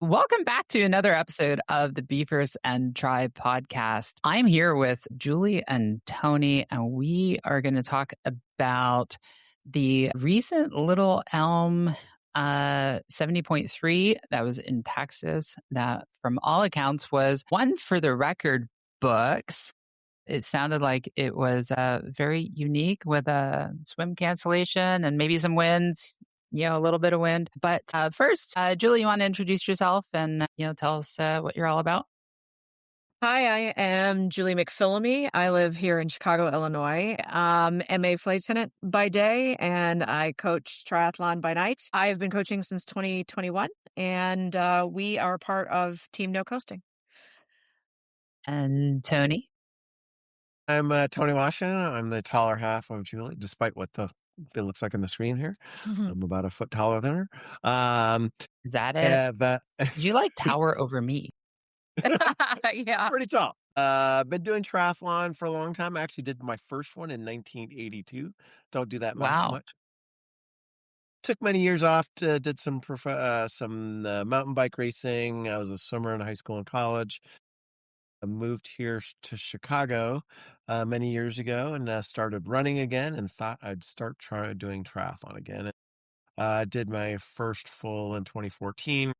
Welcome back to another episode of the Beavers and Tribe podcast. I'm here with Julie and Tony, and we are going to talk about the recent Little Elm 70.3 that was in Texas, that from all accounts was one for the record books. It sounded like it was very unique with a swim cancellation and maybe some winds, a little bit of wind. But first, Julie, you want to introduce yourself and, tell us what you're all about? Hi, I am Julie McPhillamy. I live here in Chicago, Illinois. MA flight attendant by day, and I coach triathlon by night. I have been coaching since 2021, and we are part of Team No Coasting. And Tony? I'm Tony Washington. I'm the taller half of Julie, despite what it looks like on the screen here. I'm about a foot taller than her. Is that it? But Did you tower over me? Yeah. Pretty tall. Been doing triathlon for a long time. I actually did my first one in 1982. Don't do that math too Wow. much. Took many years off. Did some mountain bike racing. I was a swimmer in high school and college. I moved here to Chicago many years ago and started running again, and thought I'd start doing triathlon again. Did my first full in 2014.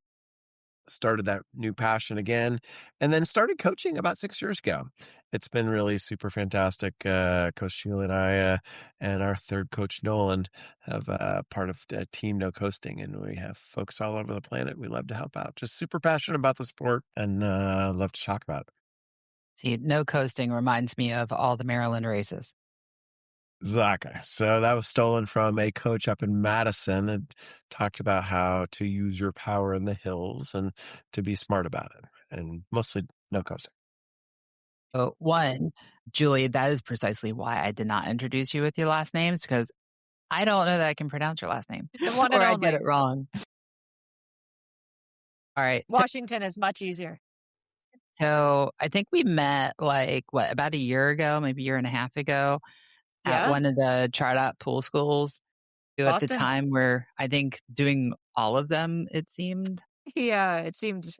Started that new passion again, and then started coaching about 6 years ago. It's been really super fantastic. Coach Sheila and I and our third coach Nolan have part of Team No Coasting, and we have folks all over the planet we love to help out. Just super passionate about the sport, and love to talk about it. See, No Coasting reminds me of all the Maryland races. Exactly. So that was stolen from a coach up in Madison and talked about how to use your power in the hills and to be smart about it, and mostly no coasting. But one, Julie, that is precisely why I did not introduce you with your last names, because I don't know that I can pronounce your last name. The one and or I only. get it wrong. All right. Washington is much easier. So I think we met about a year ago, maybe a year and a half ago at Yeah. one of the Chart Out pool schools. At the Boston. time where I think doing all of them, it seemed. Yeah, it seemed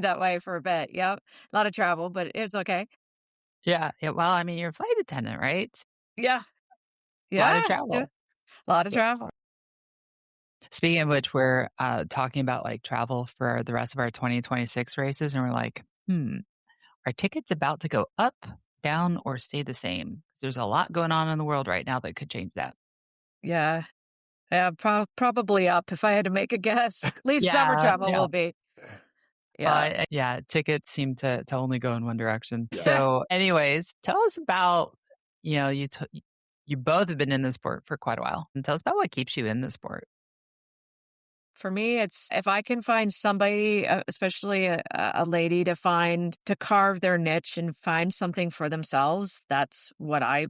that way for a bit. Yep. A lot of travel, but it's okay. Yeah. Well, I mean, you're a flight attendant, right? Yeah. A lot of Yeah. travel. A lot of So- travel. Speaking of which, we're talking about travel for the rest of our 2026 races, and we're like, are tickets about to go up, down, or stay the same? 'Cause there's a lot going on in the world right now that could change that. Yeah. Yeah, probably up if I had to make a guess. At least summer travel will be. Yeah. Tickets seem to only go in one direction. Yeah. So, anyways, tell us about, you both have been in the sport for quite a while. And tell us about what keeps you in the sport. For me, it's if I can find somebody, especially a lady, to carve their niche and find something for themselves. That's what I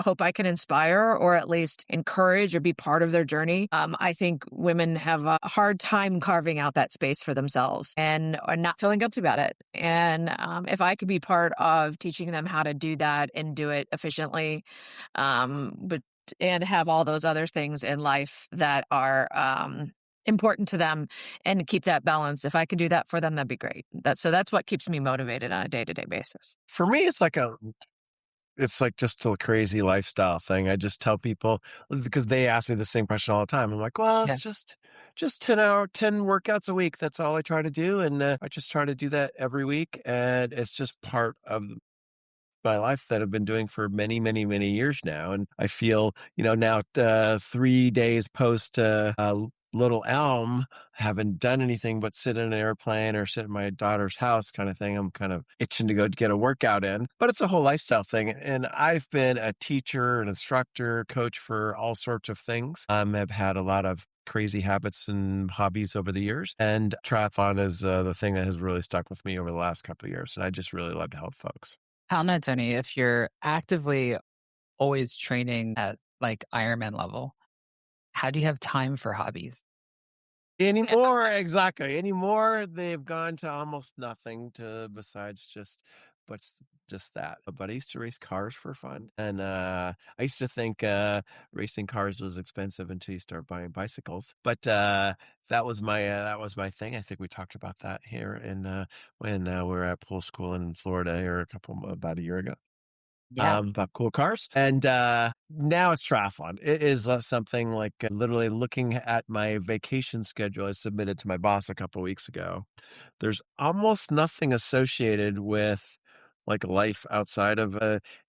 hope I can inspire, or at least encourage, or be part of their journey. I think women have a hard time carving out that space for themselves and are not feeling guilty about it. And if I could be part of teaching them how to do that and do it efficiently, and have all those other things in life that are important to them, and keep that balance. If I could do that for them, that'd be great. So that's what keeps me motivated on a day-to-day basis. For me, it's like just a crazy lifestyle thing. I just tell people, because they ask me the same question all the time. I'm like, well, it's just 10 workouts a week. That's all I try to do. And I just try to do that every week. And it's just part of my life that I've been doing for many, many, many years now. And I feel, now 3 days post Little Elm, haven't done anything but sit in an airplane or sit in my daughter's house kind of thing. I'm kind of itching to go get a workout in, but it's a whole lifestyle thing. And I've been a teacher, an instructor, coach for all sorts of things. I've had a lot of crazy habits and hobbies over the years. And triathlon is the thing that has really stuck with me over the last couple of years. And I just really love to help folks. I don't know, Tony, if you're actively always training at Ironman level, how do you have time for hobbies? Anymore, exactly. Anymore, they've gone to almost nothing besides just but just that. But I used to race cars for fun. And I used to think racing cars was expensive until you start buying bicycles. But that was my thing. I think we talked about that here in when we were at pool school in Florida here about a year ago. Yeah. About cool cars. And now it's triathlon. It is something like literally looking at my vacation schedule I submitted to my boss a couple weeks ago. There's almost nothing associated with like life outside of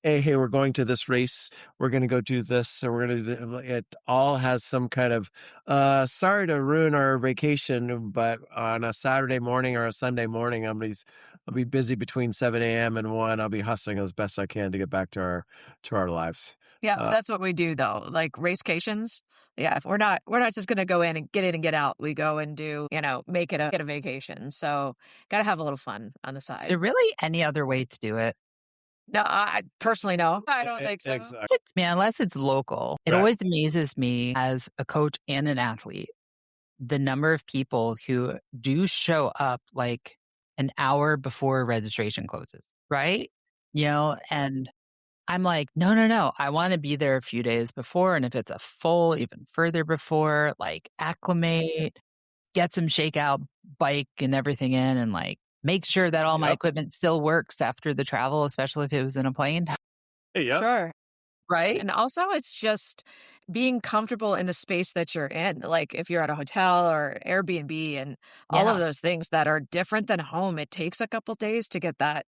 hey, we're going to this race, we're going to go do this, or we're going to do it all has some kind of sorry to ruin our vacation, but on a Saturday morning or a Sunday morning, I'll be busy between 7 a.m. and 1. I'll be hustling as best I can to get back to our lives. Yeah, that's what we do though. Like racecations. Yeah, if we're not just gonna go in and get out. We go and do, make it a vacation. So gotta have a little fun on the Is side. there really any other way to do it? No, I personally no. I don't think so. Exactly. Man, unless it's local. It Right. always amazes me as a coach and an athlete, the number of people who do show up like an hour before registration closes, right? And I'm like, no, no, no. I want to be there a few days before. And if it's a full, even further before, like acclimate, get some shakeout bike and everything in, and like make sure that all my Yep. equipment still works after the travel, especially if it was in a plane. Yep. Sure. Right? And also it's just being comfortable in the space that you're in. Like if you're at a hotel or Airbnb and all of Yeah. those things that are different than home, it takes a couple days to get that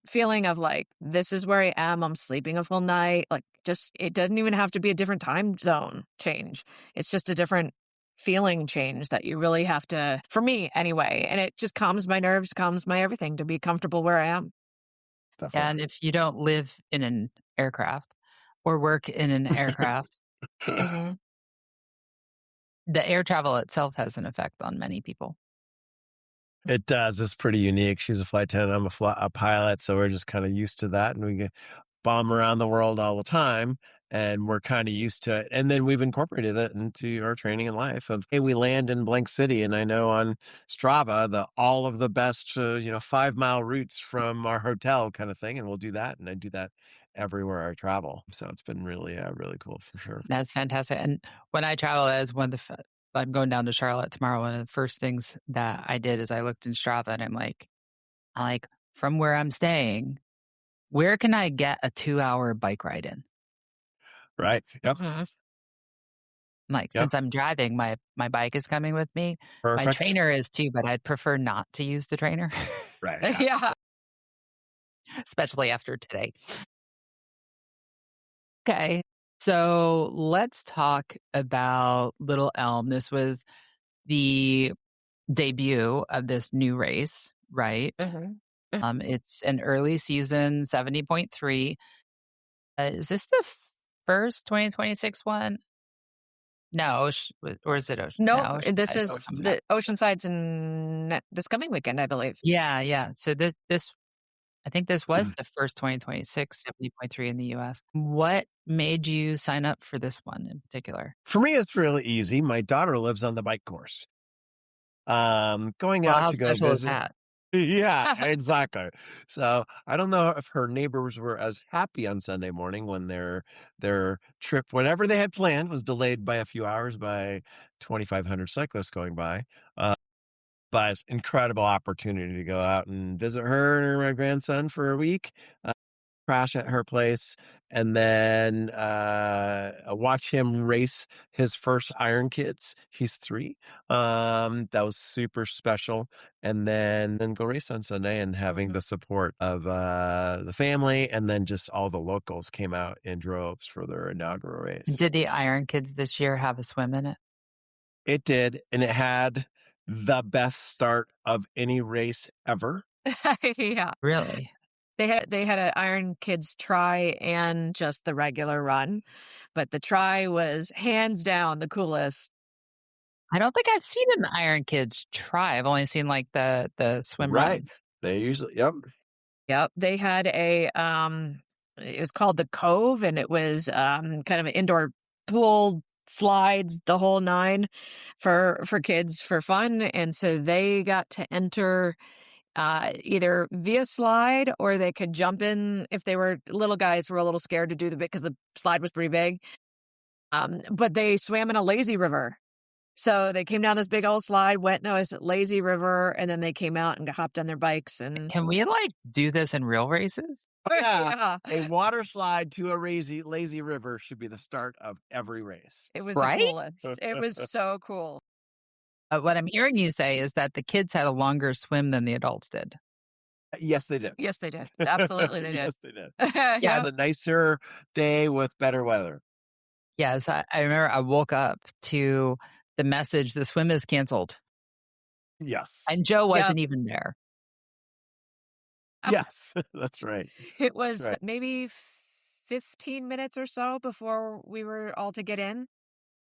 feeling of like, this is where I am. I'm sleeping a full night. Like just, it doesn't even have to be a different time zone change. It's just a different feeling change that you really have to, for me anyway. And it just calms my nerves, calms my everything to be comfortable where I am. Definitely. And if you don't live in an aircraft or work in an aircraft, Mhm. the air travel itself has an effect on many people. It does. It's pretty unique. She's a flight attendant. I'm a pilot, so we're just kind of used to that, and we get bomb around the world all the time, and we're kind of used to it. And then we've incorporated it into our training in life. Of hey, we land in blank city, and I know on Strava all of the best 5-mile routes from our hotel kind of thing, and we'll do that. And I do that everywhere I travel. So it's been really really cool for sure. That's fantastic. And when I travel, as one of the, I'm going down to Charlotte tomorrow. One of the first things that I did is I looked in Strava and I like from where I'm staying, where can I get a 2-hour bike ride in? Right. Yep. Mhm. Like, Yep. since I'm driving, my bike is coming with me. My Perfect. trainer is too, but I'd prefer not to use the trainer, Right. Yeah. especially after today. Okay. So let's talk about Little Elm. This was the debut of this new race, right? Mhm. It's an early season 70.3. Is this the first 2026 one? No, or is it Ocean? No, Nope, this Oceanside. is the Oceanside's in this coming weekend, I believe. Yeah, yeah. So this I think this was the first 2026 70.3 in the US. What made you sign up for this one in particular? For me, it's really easy. My daughter lives on the bike course. Going Well, out how to go special is visit. that? Yeah, exactly. So I don't know if her neighbors were as happy on Sunday morning when their trip, whatever they had planned, was delayed by a few hours by 2,500 cyclists going by. But it's incredible opportunity to go out and visit her and my grandson for a week. Crash at her place, and then watch him race his first Iron Kids. He's 3. That was super special. And then go race on Sunday, and having Mhm. the support of the family, and then just all the locals came out in droves for their inaugural race. Did the Iron Kids this year have a swim in it? It did, and it had the best start of any race ever. Yeah. Really? They had an Iron Kids try and just the regular run, but the try was hands down the coolest. I don't think I've seen an Iron Kids try. I've only seen like the swim Right. run. They usually, yep. Yep, they had it was called the Cove, and it was kind of an indoor pool, slides, the whole 9 for kids for fun, and so they got to enter either via slide or they could jump in if they were little guys who were a little scared to do the bit because the slide was pretty big. But they swam in a lazy river. So they came down this big old slide, went in a lazy river, and then they came out and hopped on their bikes. And Can we do this in real races? Yeah. A water slide to a lazy river should be the start of every race. It was the Right? coolest. It was so cool. What I'm hearing you say is that the kids had a longer swim than the adults did. Yes, they did. Yes, they did. Absolutely, they did. Yes, they did. Yeah. The nicer day with better weather. Yes, I remember I woke up to the message, the swim is canceled. Yes. And Joe wasn't even there. Yes, that's right. It was maybe 15 minutes or so before we were all to get in.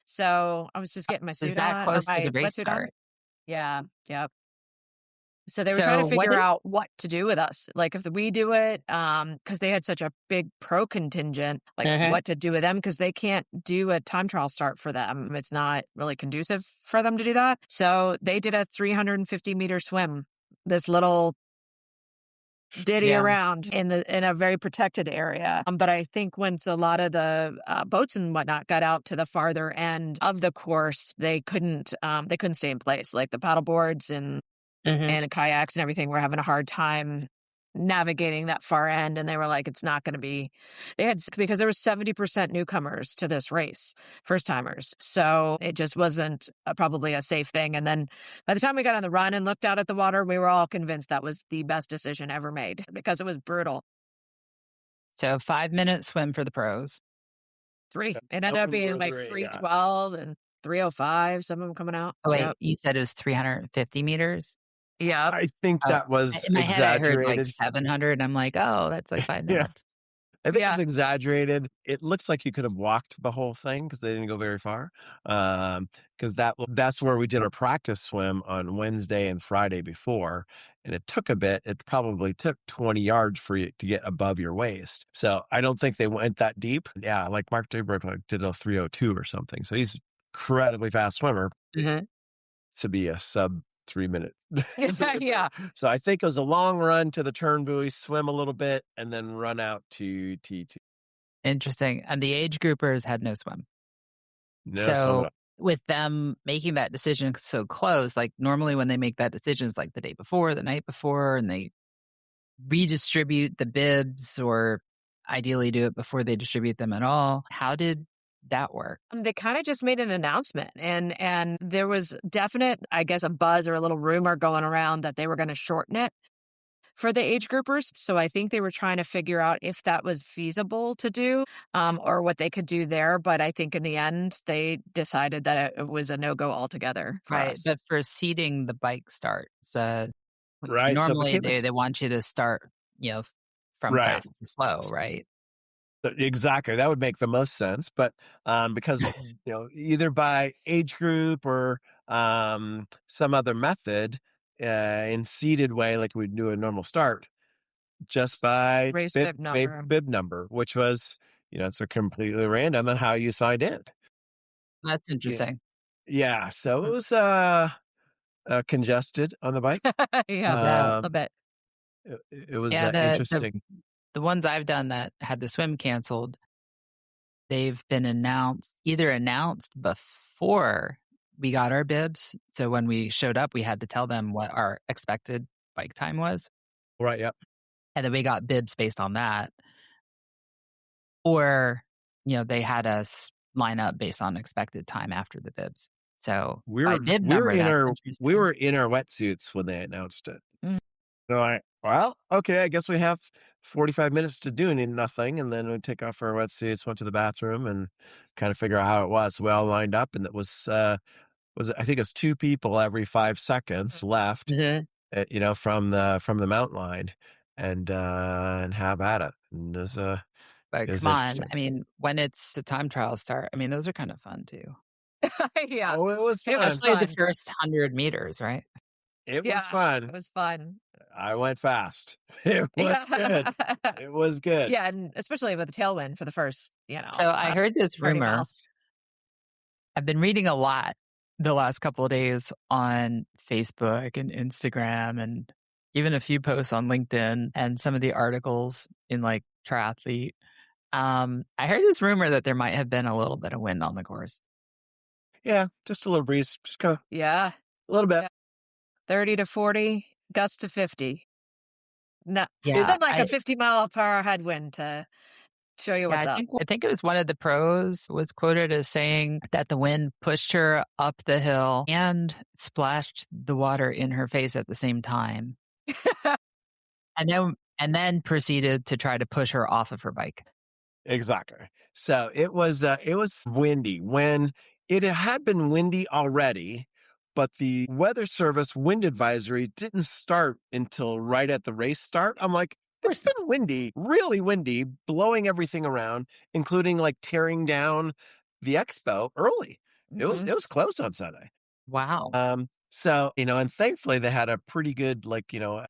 So I was just getting my suit Is that on. close to the race wetsuit on. start? Yeah. Yep. So they were trying to figure out what to do with us. Like if we do it, because they had such a big pro contingent, what to do with them, because they can't do a time trial start for them. It's not really conducive for them to do that. So they did a 350-meter swim, this little ditty around in a very protected area. But I think once a lot of the boats and whatnot got out to the farther end of the course, they couldn't stay in place. Like the paddle boards and kayaks and everything were having a hard time navigating that far end. And they were like, it's not going to be, because there was 70% newcomers to this race, first timers. So it just wasn't probably a safe thing. And then by the time we got on the run and looked out at the water, we were all convinced that was the best decision ever made because it was brutal. So 5-minute swim for the pros. 3. It ended up being 3:12 and 3:05, some of them coming out. Oh, wait, you said it was 350 meters? Yeah. I think that was in my exaggerated. Head, I heard 700, and I'm like, oh, that's 5 minutes. I think it's exaggerated. It looks like you could have walked the whole thing because they didn't go very far. Because that's where we did our practice swim on Wednesday and Friday before, and it took a bit. It probably took 20 yards for you to get above your waist. So I don't think they went that deep. Yeah, like Mark Dubrook did a 3:02 or something. So he's incredibly fast swimmer to be a sub 3 minute. Yeah. So I think it was a long run to the turn buoy, swim a little bit, and then run out to T2. Interesting. And the age groupers had no swim. No so swim. With them making that decision so close, like normally when they make that decision, it's like the day before, the night before, and they redistribute the bibs or ideally do it before they distribute them at all. How did that work? They kind of just made an announcement and there was definite, I guess, a buzz or a little rumor going around that they were going to shorten it for the age groupers. So I think they were trying to figure out if that was feasible to do or what they could do there. But I think in the end, they decided that it was a no-go altogether for us. But for seeding the bike starts, right. Normally they want you to start, from fast to slow, right? Exactly. That would make the most sense. But because, either by age group or some other method in seeded way, like we'd do a normal start, just by race bib number, which was, it's a completely random on how you signed in. That's interesting. Yeah. So it was congested on the bike. Yeah, a bit. It was interesting. The ones I've done that had the swim canceled, they've been either announced before we got our bibs. So when we showed up, we had to tell them what our expected bike time was. Right, yep. And then we got bibs based on that. Or, they had us line up based on expected time after the bibs. So we were in our wetsuits when they announced it. So okay, I guess we have 45 minutes to do nothing, and then we take off our wetsuits, went to the bathroom, and kind of figure out how it was. So we all lined up, and it was I think it was 2 people every 5 seconds left, from the mountain line, and have at it. And but come on, I mean, when it's the time trial start, I mean, those are kind of fun too. Yeah. Oh, it was fun. Especially the first 100 meters, right? It was fun. It was fun. I went fast. It was good. It was good. Yeah, and especially with the tailwind for the first, So I heard this rumor. I've been reading a lot the last couple of days on Facebook and Instagram and even a few posts on LinkedIn and some of the articles in like Triathlete. I heard this rumor that there might have been a little bit of wind on the course. Yeah, just a little breeze. Just go Yeah. a little bit. 30 to 40, gusts to 50. No, Yeah, then like a 50-mile-per-hour headwind to show you what's up. I think it was one of the pros was quoted as saying that the wind pushed her up the hill and splashed the water in her face at the same time. And then proceeded to try to push her off of her bike. Exactly. So it was windy. When it had been windy already, but the weather service wind advisory didn't start until right at the race start. I'm like, it's been windy, really windy, blowing everything around, including like tearing down the expo early. It was close on Sunday. Wow. So, and thankfully they had a pretty good,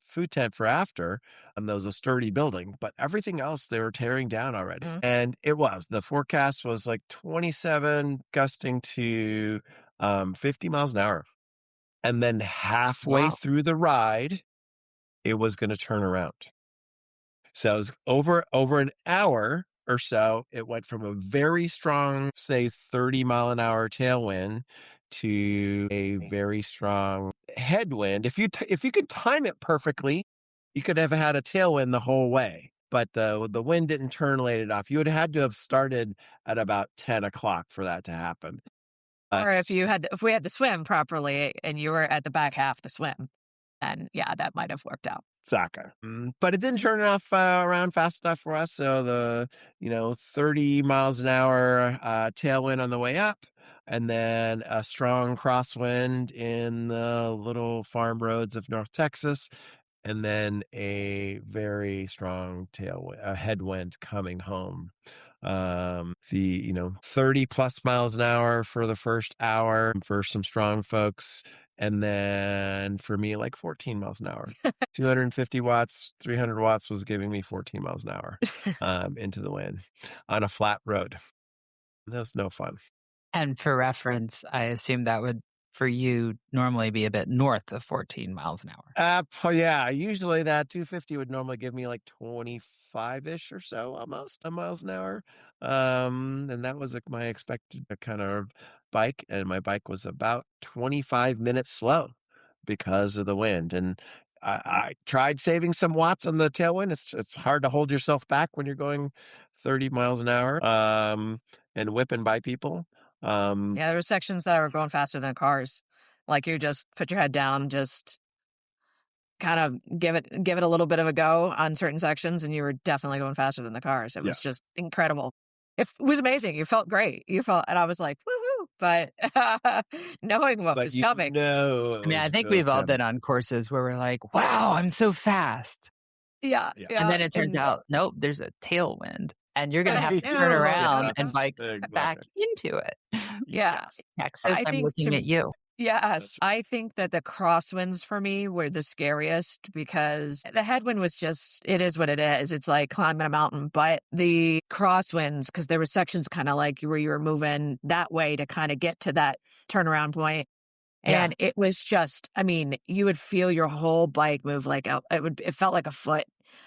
food tent for after, and there was a sturdy building, but everything else they were tearing down already. And the forecast was like 27 gusting to 50 miles an hour. And then halfway through the ride, it was going to turn around. So it was over an hour or so. It went from a very strong, say 30 mile an hour tailwind to a very strong headwind. If you could time it perfectly, you could have had a tailwind the whole way. But the wind didn't turn late enough. You would have had to have started at about 10 o'clock for that to happen. Or if we had to swim properly and you were at the back half to swim, then yeah, that might have worked out. Soccer. But it didn't turn enough around fast enough for us. So the 30 miles an hour tailwind on the way up, and then a strong crosswind in the little farm roads of North Texas, and then a very strong headwind coming home. The 30 plus miles an hour for the first hour for some strong folks, and then for me like 14 miles an hour. 250 watts, 300 watts was giving me 14 miles an hour into the wind on a flat road. That was no fun. And for reference, I assume that would, for you, normally be a bit north of 14 miles an hour. Yeah. Usually that 250 would normally give me like 25-ish or so almost miles an hour. And that was like my expected kind of bike. And my bike was about 25 minutes slow because of the wind. And I tried saving some watts on the tailwind. It's hard to hold yourself back when you're going 30 miles an hour and whipping by people. Yeah, there were sections that were going faster than cars. Like you just put your head down, just kind of give it a little bit of a go on certain sections, and you were definitely going faster than the cars. It was just incredible. It was amazing. You felt great. And I was like, woohoo! But knowing what was coming. I think we've all been on courses where we're like, wow, I'm so fast. Yeah. And then it turns out, nope, there's a tailwind. And you're going to have to turn around and bike back into it. Yeah. Texas, I'm looking at you. Yes. I think that the crosswinds for me were the scariest because the headwind was it is what it is. It's like climbing a mountain. But the crosswinds, because there were sections kind of like where you were moving that way to kind of get to that turnaround point. And it was just, you would feel your whole bike move like it felt like a foot.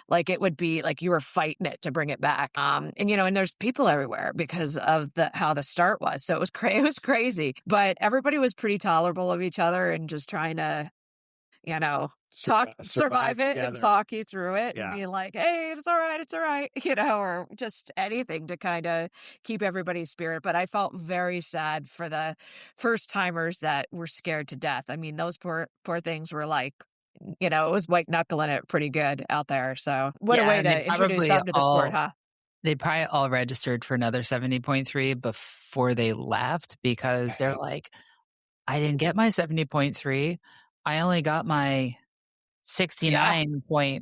Like it would be like you were fighting it to bring it back. And there's people everywhere because of how the start was. So it was it was crazy, but everybody was pretty tolerable of each other and just trying to, survive it and talk you through it and be like, hey, it's all right, or just anything to kind of keep everybody's spirit. But I felt very sad for the first timers that were scared to death. Those poor things were like, it was white knuckling it pretty good out there. So what a way to introduce them to the sport, huh? They probably all registered for another 70.3 before they left because they're like, I didn't get my 70.3. I only got my 69.2.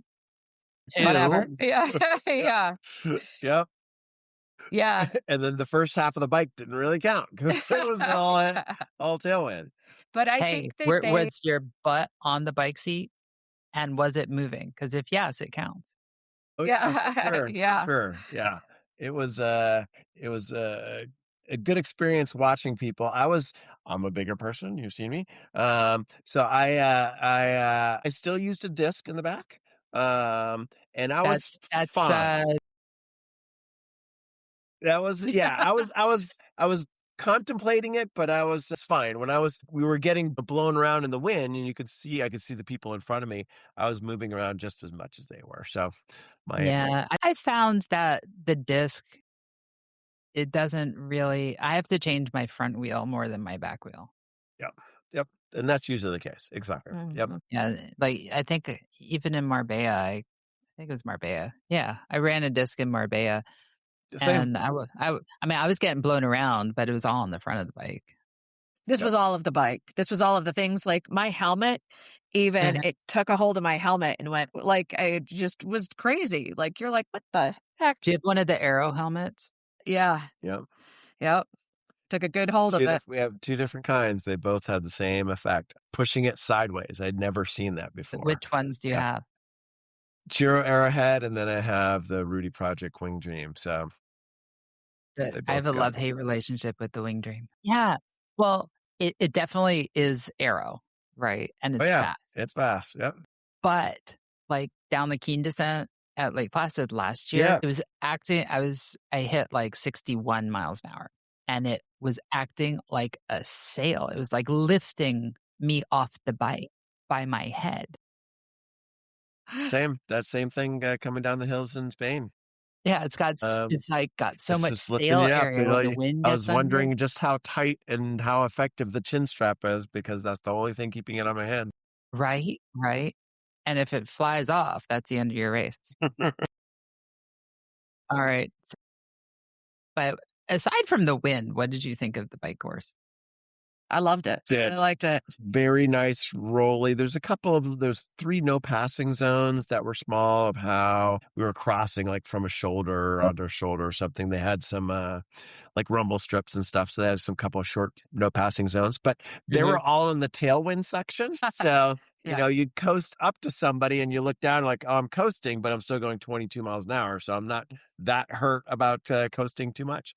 Whatever. Yeah. Yep. Yeah. And then the first half of the bike didn't really count because it was all tailwind. But I think that was your butt on the bike seat and was it moving? Because if yes, it counts. Oh, sure. Sure. Yeah. It was a good experience watching people. I'm a bigger person. You've seen me. So I still used a disc in the back. And I was That's fine. That was yeah, I was contemplating it, but I was fine. When we were getting blown around in the wind and I could see the people in front of me. I was moving around just as much as they were. So my yeah. I found that the disc, it doesn't really, I have to change my front wheel more than my back wheel. Yep. Yep. And that's usually the case. Exactly. Yep. Yeah, like I think even in Marbella, I think it was Marbella. Yeah, I ran a disc in Marbella, Same. and I mean, I was getting blown around, but it was all on the front of the bike. This Yep. was all of the bike. This was all of the things, like my helmet, even it took a hold of my helmet and went like, I just was crazy. Like, you're like, what the heck? Do you have one of the Aero helmets? Yeah. Yep. Yep. Took a good hold of it. We have two different kinds. They both had the same effect, pushing it sideways. I'd never seen that before. Which ones do you Yeah. have? Giro Arrowhead, and then I have the Rudy Project Wing Dream. So they I both have a got love-hate relationship with the Wing Dream. Yeah. Well, it definitely is Aero, right? And Oh it's yeah, fast. it's fast. Yep. But, like, down the Keene descent at Lake Placid last year, Yeah. it was acting I hit, like, 61 miles an hour, and it was acting like a sail. It was, like, lifting me off the bike by my head. Same. That same thing coming down the hills in Spain. Yeah, it's, like, got so It's much just lifting sail you up. area when the wind I gets was under it. wondering just how tight and how effective the chin strap is because that's the only thing keeping it on my head. Right, right. And if it flies off, that's the end of your race. All right. But aside from the wind, what did you think of the bike course? I loved it. Yeah. I liked it. Very nice, rolly. There's 3 no passing zones that were small of how we were crossing, like from a shoulder onto a shoulder or something. They had some like rumble strips and stuff. So they had some couple of short no passing zones, but they were all in the tailwind section. So, Yeah. you'd coast up to somebody and you look down like, oh, I'm coasting, but I'm still going 22 miles an hour. So I'm not that hurt about coasting too much.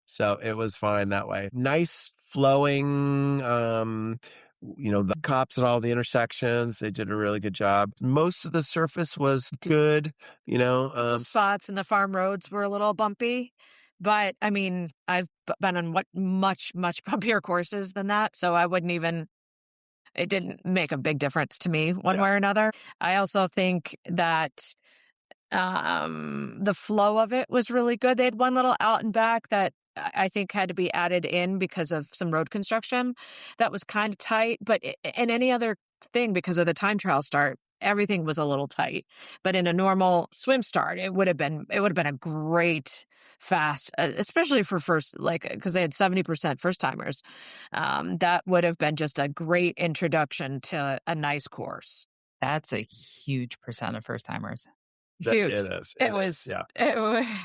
So it was fine that way. Nice flowing, the cops at all the intersections, they did a really good job. Most of the surface was good, Couple spots in the farm roads were a little bumpy, but I mean, I've been on much, much bumpier courses than that. So I wouldn't even, it didn't make a big difference to me one way or another. I also think that the flow of it was really good. They had one little out and back that I think had to be added in because of some road construction that was kind of tight, but in any other thing, because of the time trial start, everything was a little tight. But in a normal swim start, it would have been a great fast, especially for first, like, because they had 70% first timers. That would have been just a great introduction to a nice course. That's a huge percent of first timers. Huge. It is. It was, Yeah.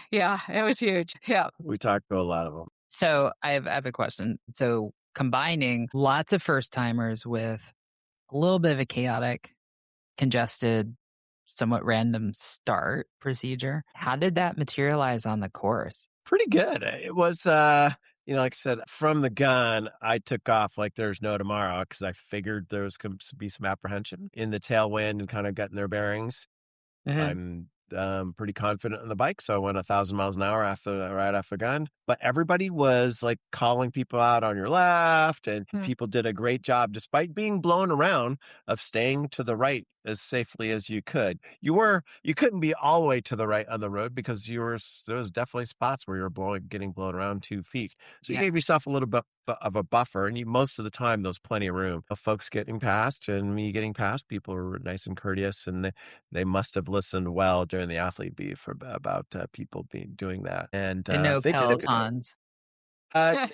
yeah, it was huge. Yeah. We talked to a lot of them. So I have a question. So combining lots of first timers with a little bit of a chaotic, congested, somewhat random start procedure, how did that materialize on the course? Pretty good. It was, like I said, from the gun, I took off like there's no tomorrow because I figured there was going to be some apprehension in the tailwind and kind of getting their bearings. I'm pretty confident on the bike, so I went 1,000 miles an hour right after the gun. But everybody was like calling people out on your left, and people did a great job, despite being blown around, of staying to the right as safely as you could. You couldn't be all the way to the right on the road because there was definitely spots where you were getting blown around 2 feet. So you gave yourself a little bit of a buffer, and most of the time there's plenty of room of folks getting past, and me getting past. People were nice and courteous, and they must have listened well during the athlete beef about people doing that, and No they did a good job. pelotons. As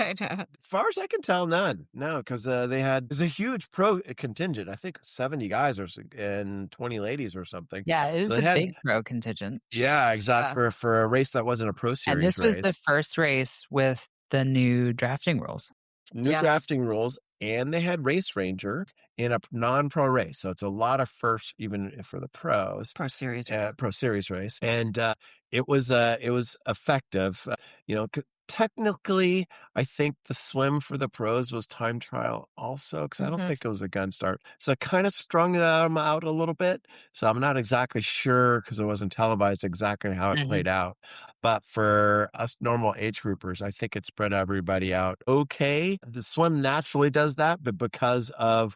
far as I can tell, none. No, because there's a huge pro contingent. I think 70 guys and 20 ladies or something. Yeah, it was So a they had, big pro contingent. yeah, exactly. For a race that wasn't a pro series And this was race. the first race with the new drafting rules. New drafting rules, and they had Race Ranger in a non-pro race. So it's a lot of firsts, even for the pros. Pro series. Pro series race. And it was effective. technically, I think the swim for the pros was time trial also, because I don't Mhm. think it was a gun start. So it kind of strung them out a little bit. So I'm not exactly sure because it wasn't televised exactly how it Mhm. played out. But for us normal age groupers, I think it spread everybody out okay. The swim naturally does that, but because of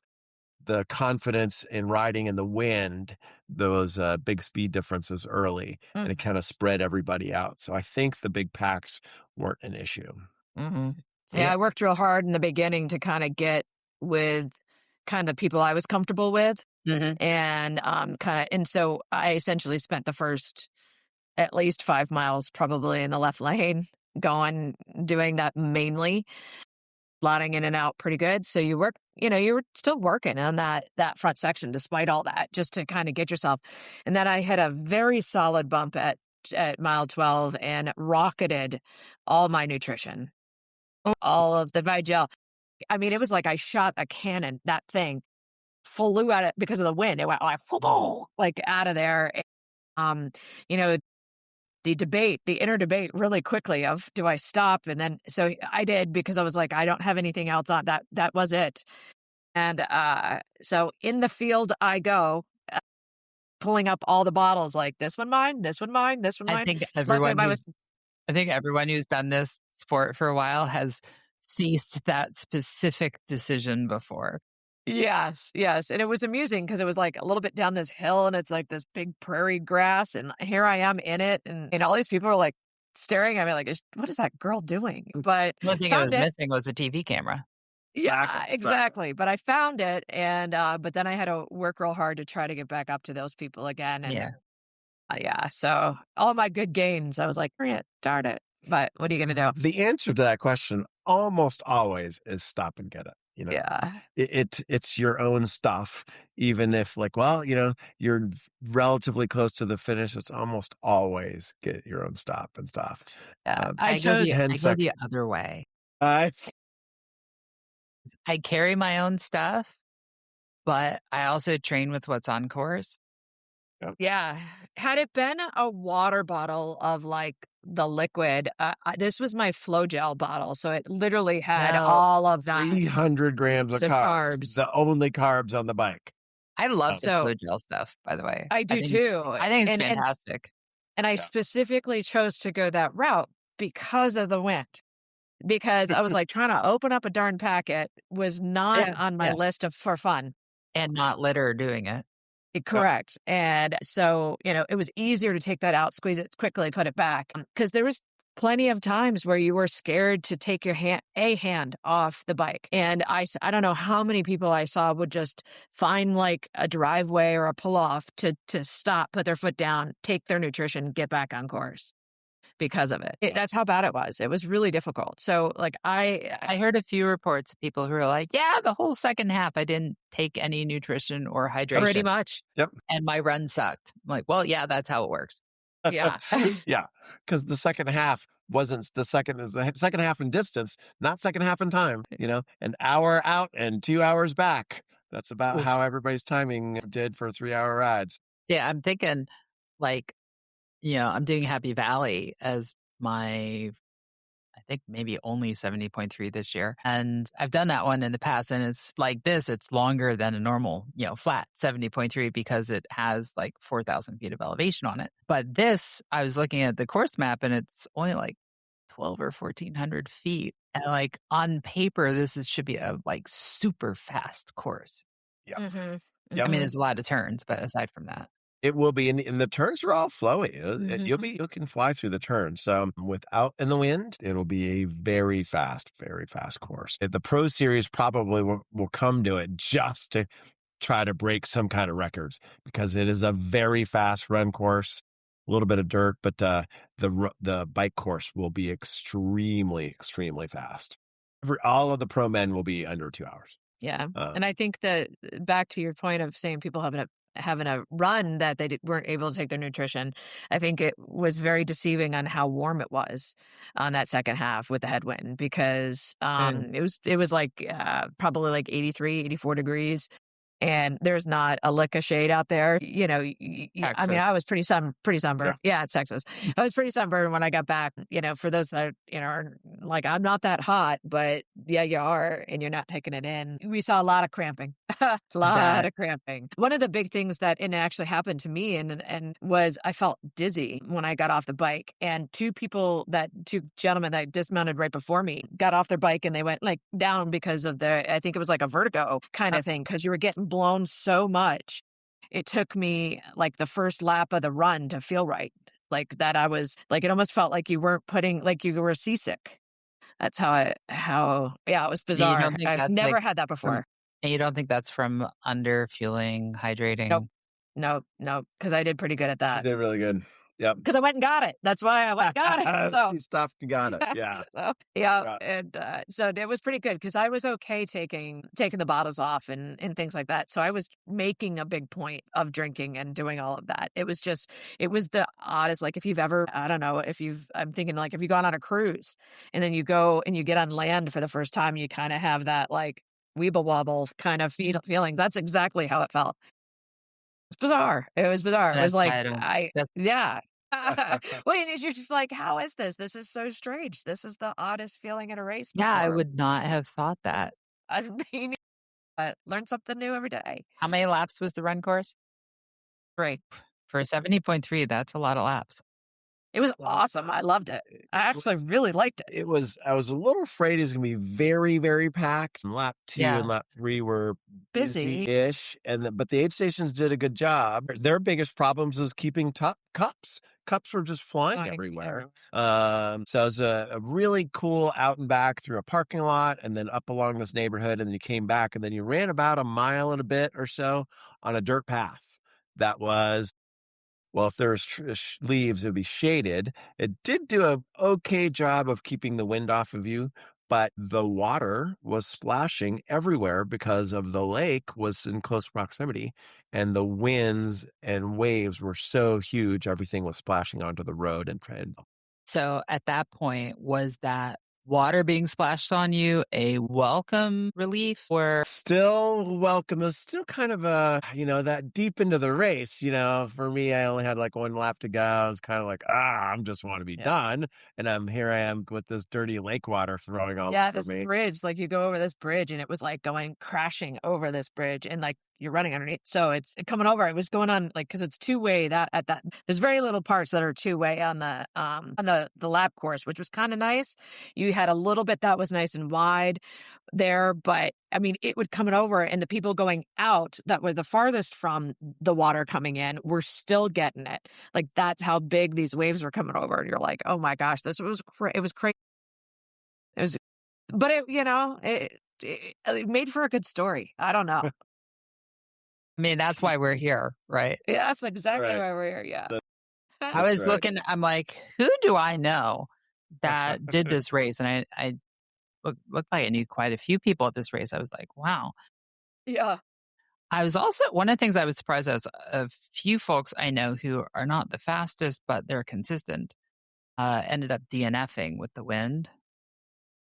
the confidence in riding in the wind, those big speed differences early, and it Mm. kind of spread everybody out. So I think the big packs weren't an issue. Mhm. So Yeah, yeah. I worked real hard in the beginning to kinda get with kind of people I was comfortable with, Mhm. and, so I essentially spent the first at least 5 miles probably in the left lane going doing that mainly, slotting in and out pretty good, so you were still working on that front section despite all that, just to kinda get yourself, and then I hit a very solid bump at mile 12 and rocketed all my nutrition, Oh, all of the Vigel. I mean, it was like I shot a cannon, that thing flew at it because of the wind, it went like, like, out of there, um, you know, the inner debate really quickly of, "Do I stop?" And then so I did because I was like, "I don't have anything else on that was it." And, so in the field I go, pulling up all the bottles like, "This one mine, this one mine, this one I mine." think Luckily, everyone I who's was I think everyone who's done this sport for a while has faced that specific decision before. Yes, yes, and it was amusing because it was, like, a little bit down this hill, and it's, like, this big prairie grass, and here I am in it, and all these people are, like, staring at me like, "What is that girl doing?" But The only thing it found was it. missing was a TV camera. Exactly. Yeah, Exactly. exactly, but I found it, and, but then I had to work real hard to try to get back up to those people again, and, Yeah. yeah, so all my good gains, I was like, "Bring it, darn it," but what are you gonna do? The answer to that question almost always is stop and get it. Yeah, It's your own stuff, even if like, well, you're relatively close to the finish. It's almost always get your own stop and stuff. yeah, Um, I chose 10 I go the seconds. other way. I I carry my own stuff, but I also train with what's on course. yeah. Had it been a water bottle of, like, the liquid, this was my Flow Gel bottle, so it literally had No, all of that 300 grams of of carbs, carbs. the only carbs on the bike. I love Um, the So Flow Gel stuff, by the way. I do too, I think it's and fantastic. I yeah. specifically chose to go that route because of the wind, because I was, like, trying to open up a darn packet was not Yeah, on my yeah, list of for fun. and not litter doing it. Yep. Correct, and so, it was easier to take that out, squeeze it quickly, put it back, because there was plenty of times where you were scared to take your hand off the bike, and I don't know how many people I saw would just find, like, a driveway or a pull-off to stop, put their foot down, take their nutrition, get back on course because of it. Yeah. That's how bad it was. It was really difficult. So, like, I heard a few reports of people who are like, "Yeah, the whole second half, I didn't take any nutrition or Yep. pretty hydration, much, Yep. and my run sucked." I'm like, "Well, yeah, that's how it works." yeah. Yeah, because the second half wasn't the second half in distance, not second half in time. An hour out and 2 hours back. That's about how Oof. everybody's timing did for 3 hour rides. Yeah, I'm thinking, like, I'm doing Happy Valley as my, I think maybe only 70.3 this year. And I've done that one in the past. And it's like this, it's longer than a normal, flat 70.3 because it has like 4,000 feet of elevation on it. But this, I was looking at the course map and it's only like 12 or 1,400 feet. And like on paper, should be a like super fast course. Yep. Mhm, Yep. I mean, mhm, there's a lot of turns, but aside from that, It will be, and the turns are all flowy. mhm. You can fly through the turns. So without in the wind, it'll be a very fast course. The Pro Series probably will come to it just to try to break some kind of records because it is a very fast run course. A little bit of dirt, but the bike course will be extremely fast. All of the pro men will be under 2 hours. Yeah, Uh, and I think that back to your point of saying people having a run that they weren't able to take their nutrition, I think it was very deceiving on how warm it was on that second half with the headwind because mm, it was like probably like 83, 84 degrees. and there's not a lick of shade out there. You know, I mean, Texas. I was pretty sunburned. Yeah, it's Texas. I was pretty sunburned when I got back. You know, for those that, you know, are like, I'm not that hot, but yeah, you are, and you're not taking it in. We saw a lot of cramping, a lot of cramping. One of the big things that, and it actually happened to me, and was I felt dizzy when I got off the bike, and two gentlemen that dismounted right before me got off their bike and they went like down because of I think it was like a vertigo kind of thing, because you were getting blown so much. It took me like the first lap of the run to feel right. Like that I was like, it almost felt like you weren't like you were seasick. That's yeah, it was And you bizarre. don't think I've that's never like had that before. and you don't think that's from under fueling, Nope. hydrating? Nope. Because I did pretty good at She that. did really good. Yep. Because I went and got it. That's why I went and got it. So She stopped and got it. Yeah. so Yeah. and so it was pretty good because I was okay taking the bottles off and things like that. So I was making a big point of drinking and doing all of that. It was the oddest. Like if you've ever, I don't know, I'm thinking like if you've gone on a cruise and then you go and you get on land for the first time, you kind of have that like weeble wobble kind of feelings. That's exactly how it felt. It's bizarre. It was bizarre. And It was that's like why I don't that's yeah. Wait, and you're just like, how is this? This is so strange. This is the oddest feeling in a race yeah, I before. would not have thought that. I mean, learn something new every day. How many laps was the run course? Great. For 70.3, that's a lot of laps. It was awesome. I loved it. I actually really liked it. I was a little afraid it was going to be very, very packed. And lap 2 Yeah. and lap 3 were Busy. busy-ish. But the aid stations did a good job. Their biggest problems is keeping cups. Cups were just flying everywhere. So it was a really cool out and back through a parking lot and then up along this neighborhood. And then you came back and then you ran about a mile and a bit or so on a dirt path that was, well, if there was leaves, it would be shaded. It did do a okay job of keeping the wind off of you, but the water was splashing everywhere because of the lake was in close proximity, and the winds and waves were so huge, everything was splashing onto the road and So at that point, was that water being splashed on you a welcome relief or still welcome? It was still kind of that deep into the race, for me, I only had like one lap to go. I was kind of like, I just want to be done. And here I am with this dirty lake water throwing all over this me. bridge, like you go over this bridge and it was like going crashing over this bridge and like you're running underneath. So it's coming over. It was going on like, cause it's two-way there's very little parts that are two-way on the lap course, which was kind of nice. You had a little bit that was nice and wide there, but I mean, it would come over and the people going out that were the farthest from the water coming in were still getting it. Like that's how big these waves were coming over. And you're like, oh my gosh, it was crazy. It was, but it made for a good story. I don't know. I mean, that's why we're here, right? Yeah, that's exactly why we're here. Yeah. I was looking, I'm like, who do I know that did this race? And I looked like I knew quite a few people at this race. I was like, wow. Yeah. I was also, one of the things I was surprised at is a few folks I know who are not the fastest, but they're consistent, ended up DNFing with the wind.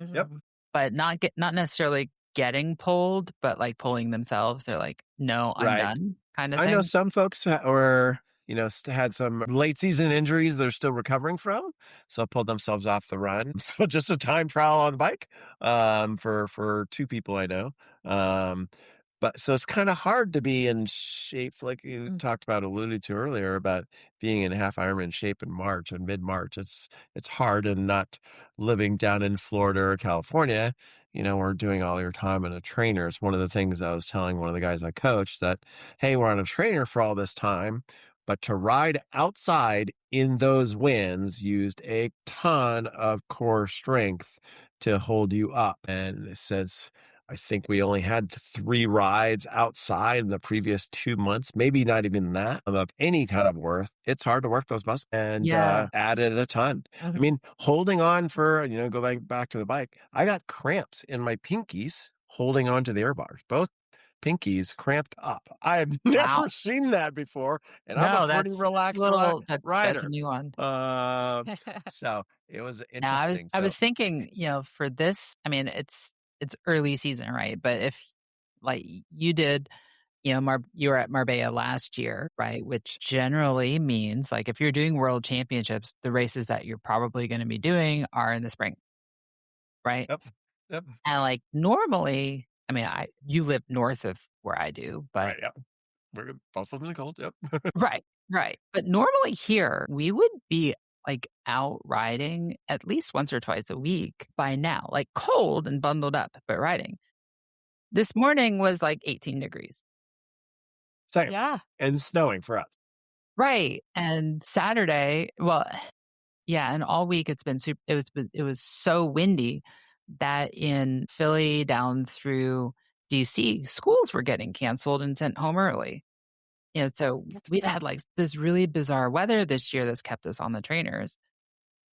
Yep. But not necessarily getting pulled, but like pulling themselves. They're like, no, I'm done kind of thing. I know some folks had some late season injuries they're still recovering from, so pulled themselves off the run. So just a time trial on the bike for two people I know. But so it's kind of hard to be in shape, like you talked about, alluded to earlier, about being in half Ironman shape in March and mid-March. It's hard, and not living down in Florida or California, we're doing all your time in a trainer. It's one of the things I was telling one of the guys I coached that, hey, we're on a trainer for all this time, but to ride outside in those winds used a ton of core strength to hold you up. And since I think we only had 3 rides outside in the previous 2 months, maybe not even that, of any kind of worth, it's hard to work those muscles, and added a ton. I mean, holding on for, go back to the bike, I got cramps in my pinkies holding on to the air bars. Both pinkies cramped up. I have never seen that before, and I'm a pretty relaxed rider. That's a new one. So it was Now, interesting. I was thinking, for this, I mean, it's early season, right? But if like you did you were at Marbella last year, right? Which generally means like if you're doing world championships, the races that you're probably going to be doing are in the spring, right? Yep. Yep. And like normally, I mean, you live north of where I do, but Right. Yep. We're both living in the cold. Yep. right, right. But normally here, we would be like out riding at least once or twice a week by now, like cold and bundled up, but riding. This morning was like 18 degrees. Same. Yeah. And snowing for us. Right. And Saturday, well, yeah, and all week it's been it was so windy that in Philly down through DC, schools were getting canceled and sent home early. So That's we've bad. had like this really bizarre weather this year that's kept us on the trainers.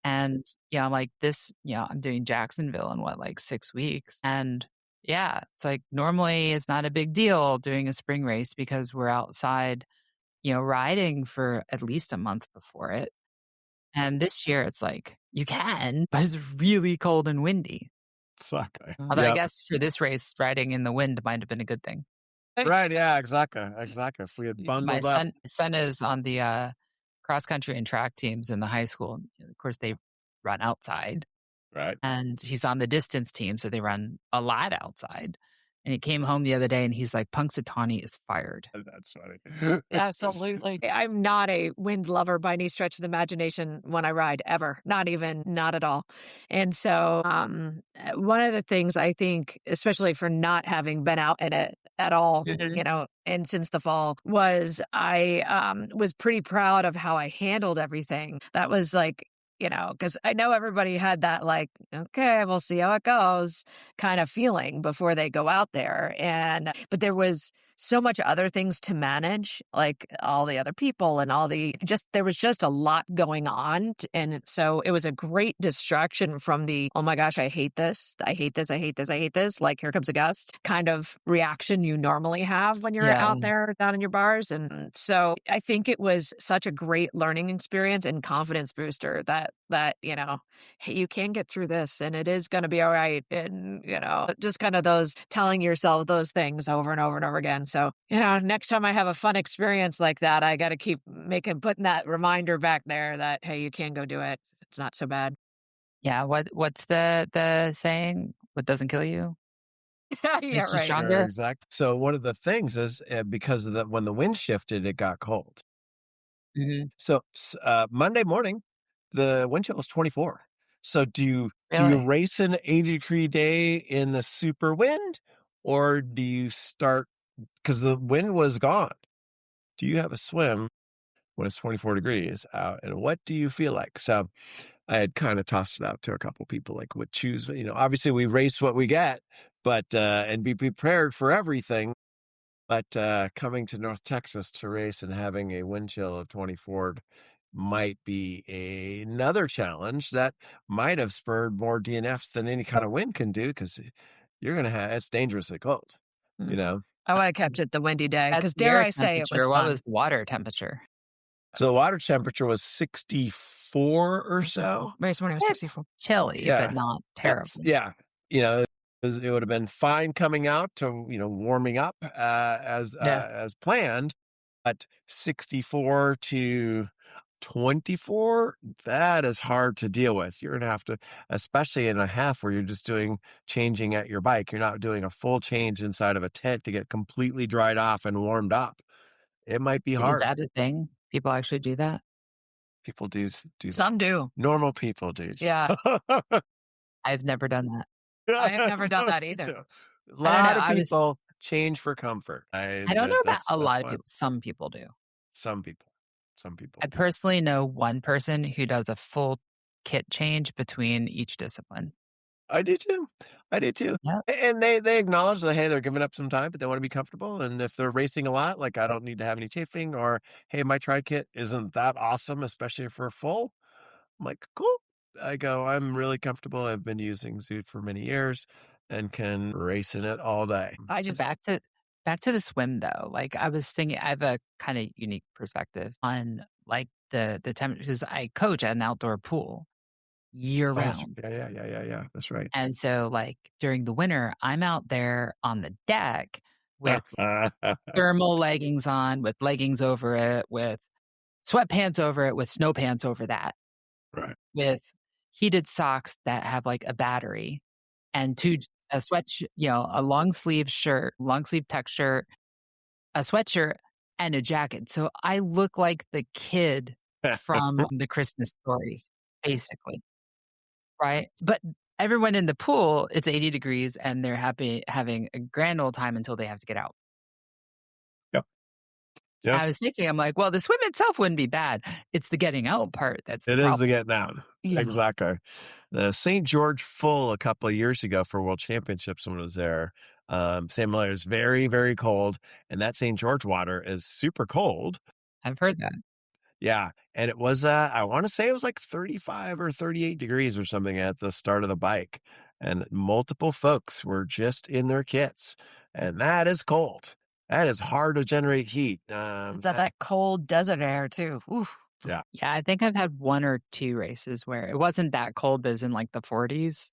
And yeah, I'm like this, I'm doing Jacksonville in what, like 6 weeks. And yeah, it's like normally it's not a big deal doing a spring race because we're outside, riding for at least a month before it. And this year it's like you can, but it's really cold and windy. Exactly. Although I Yep. guess for this race, riding in the wind might have been a good thing. Right. Yeah. Exactly. Exactly. If we had My bundled up. son is on the cross country and track teams in the high school. Of course, they run outside, Right. and he's on the distance team, so they run a lot outside. And he came home the other day, and he's like, "Punxsutawney is fired." That's funny. Absolutely. I'm not a wind lover by any stretch of the imagination when I ride ever. Not at all. And so, one of the things I think, especially for not having been out in it at all, Mhm. and since the fall, was I was pretty proud of how I handled everything. That was like, because I know everybody had that like, okay, we'll see how it goes kind of feeling before they go out there. But there was so much other things to manage, like all the other people and there was just a lot going on. And so it was a great distraction from the, oh my gosh, I hate this. I hate this. I hate this. I hate this. Like here comes a gust kind of reaction you normally have when you're Yeah. out there down in your bars. And so I think it was such a great learning experience and confidence booster that, hey, you can get through this and it is going to be all right. And, just kind of those telling yourself those things over and over and over again. So, next time I have a fun experience like that, I got to keep putting that reminder back there that, hey, you can go do it. It's not so bad. Yeah. What's the saying? What doesn't kill you Yeah, makes you right. Sure, stronger. exactly. So one of the things is because of when the wind shifted, it got cold. Mhm. So Monday morning, the wind chill was 24. So do you Really? race an 80-degree day in the super wind, or do you start because the wind was gone? Do you have a swim when it's 24 degrees out, and what do you feel like? So I had kind of tossed it out to a couple people, like would choose. Obviously we race what we get, but and be prepared for everything. But coming to North Texas to race and having a wind chill of 24 might be another challenge that might have spurred more DNFs than any kind of wind can do because you're going to have it's dangerously cold, you Mm. know. I would have kept it the windy day That's because the dare air I say it was temperature. What fun. was the water temperature? So the water temperature was 64 or so. Race morning was It's 64. chilly, but Yeah, not terrible. yeah. It would have been fine coming out to warming up Yeah. as planned, but 64 to 24, that is hard to deal with. You're gonna have to, especially in a half where you're just doing changing at your bike. You're not doing a full change inside of a tent to get completely dried off and warmed up. It might be Is hard. that a thing? People actually do that? People do that. Some do. Normal people do. Yeah. I've never done that. I have never done No, that me either. too. A I don't know. lot of people change for comfort. I don't know about a That's lot of why people. Some people do. some people, some people. I personally know one person who does a full kit change between each discipline. I do too. I do too. Yeah. And they acknowledge that, hey, they're giving up some time, but they want to be comfortable. And if they're racing a lot, like I don't need to have any chafing, or hey, my tri kit isn't that awesome, especially for full. I'm like, cool. I go, I'm really comfortable. I've been using Zoot for many years and can race in it all day. I So just back to the swim though. Like I was thinking I have a kind of unique perspective on like the temperature because I coach at an outdoor pool year Oh, round. yeah. That's right. And so like during the winter, I'm out there on the deck with thermal leggings on, with leggings over it, with sweatpants over it, with snow pants over that, Right. with heated socks that have like a battery and a a long sleeve shirt, long sleeve tech shirt, a sweatshirt, and a jacket. So I look like the kid from the Christmas Story, basically, right? But everyone in the pool, it's 80 degrees and they're happy having a grand old time until they have to get out. Yep. Yep. I was thinking, I'm like, well, the swim itself wouldn't be bad. It's the getting out part that's the It is the problem. getting out. Yeah. Exactly. The St. George Full a couple of years ago for World Championships when I was there. Same way, it was very, very cold. And that St. George water is super cold. I've heard that. Yeah. And it was, I want to say it was like 35 or 38 degrees or something at the start of the bike. And multiple folks were just in their kits. And that is cold. That is hard to generate heat. It's that cold desert air too. Oof. Yeah. Yeah, I think I've had 1 or 2 races where it wasn't that cold, but it was in like the 40s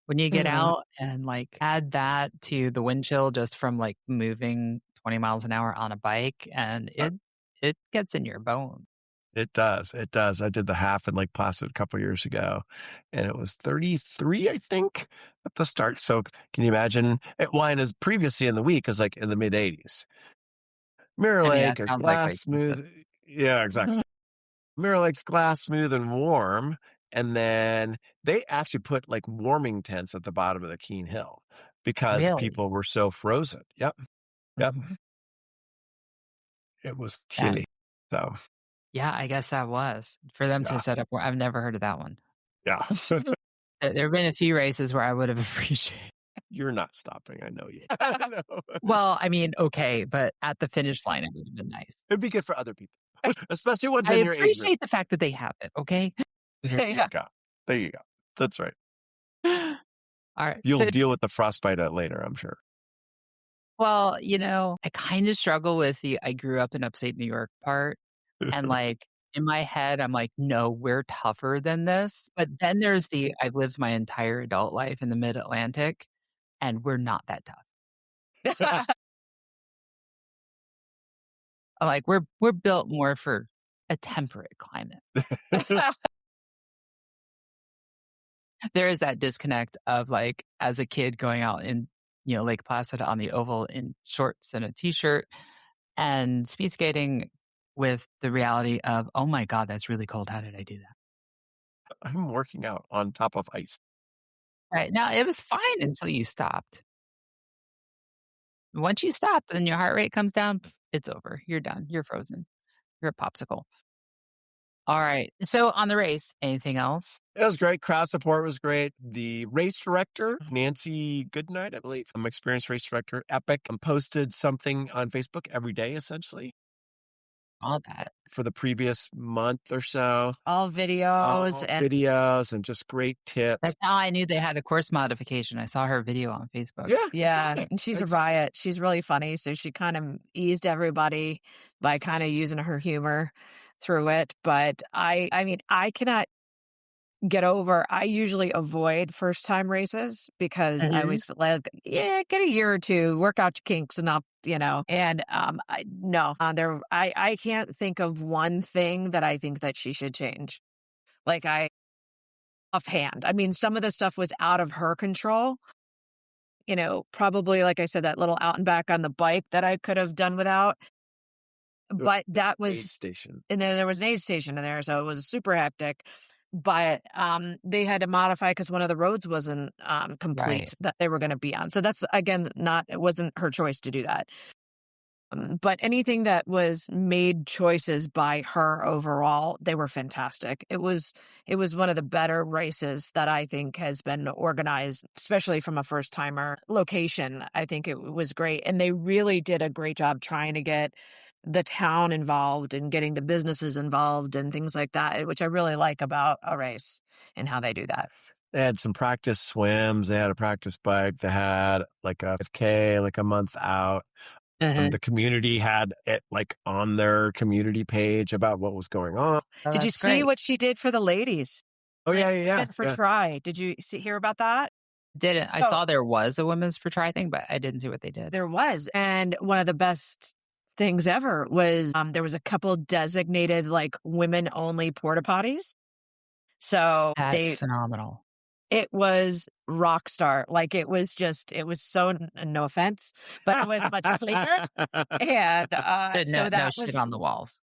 when you get out, and like add that to the wind chill just from like moving 20 miles an hour on a bike, and it gets in your bone. It does. It does. I did the half in Lake Placid a couple years ago, and it was 33, I think, at the start. So can you imagine? And as previously in the week is like in the mid 80s. Mirror I mean, Lake that is sounds like glass racing, but smooth. Yeah, exactly. Mirror Lake's glass smooth and warm. And then they actually put like warming tents at the bottom of the Keene Hill because really, people were so frozen. Yep. Yep. Mhm. It was That chilly. So, yeah, I guess that was for them to yeah. set up where I've never heard of that one. Yeah. There have been a few races where I would have appreciated. You're not stopping. I know you. I know. Well, I mean, okay, but at the finish line, it would have been nice. It'd be good for other people, especially ones I in your age group. appreciate the fact that they have it, okay? There you go. There you go. That's right. All right. You'll So, deal with the frostbite later, I'm sure. well, I kind of struggle with the I grew up in upstate New York part. And like in my head, I'm like, no, we're tougher than this. But then there's the I've lived my entire adult life in the mid Atlantic and we're not that tough. I'm like, we're built more for a temperate climate. There is that disconnect of like as a kid going out in, Lake Placid on the oval in shorts and a t-shirt and speed skating with the reality of, oh my God, that's really cold. How did I do that? I'm working out on top of ice. Right. Now it was fine until you stopped. Once you stop, then your heart rate comes down. It's over. You're done. You're frozen. You're a popsicle. All right. So on the race, anything else? It was great. Crowd support was great. The race director, Nancy Goodnight, I believe, I'm experienced race director, Epic, posted something on Facebook every day, essentially, All that. for the previous month or so. All videos and Videos and just great tips. That's how I knew they had a course modification. I saw her video on Facebook. yeah, exactly. and she's a riot. She's really funny, so she kind of eased everybody by kind of using her humor through it. But I mean, I cannot get over. I usually avoid first time races because I always feel like, yeah, get a year or two, work out your kinks enough, And I can't think of one thing that I think that she should change. Like offhand. I mean, some of the stuff was out of her control. Probably like I said, that little out and back on the bike that I could have done without. But that Aid was station. and then there was an aid station in there, so it was super hectic. But they had to modify because one of the roads wasn't complete Right. that they were going to be on. So that's again it wasn't her choice to do that. But anything that was made choices by her overall, they were fantastic. It was one of the better races that I think has been organized, especially from a first timer location. I think it was great. And they really did a great job trying to get the town involved and getting the businesses involved and things like that, which I really like about a race and how they do that. They had some practice swims. They had a practice bike. They had like a 5K, like a month out. The community had it like on their community page about what was going on. Oh, Did you that's see great. what she did for the ladies? Oh, Like, yeah. Women for Try. Did you hear about that? Didn't I So saw there was a women's for try thing, but I didn't see what they did. there was, and one of the best things ever was, there was a couple designated, like, women-only porta potties. So That's phenomenal. it was rock star. Like, it was so no offense, but it was much cleaner, and, So so no that shit was on the walls.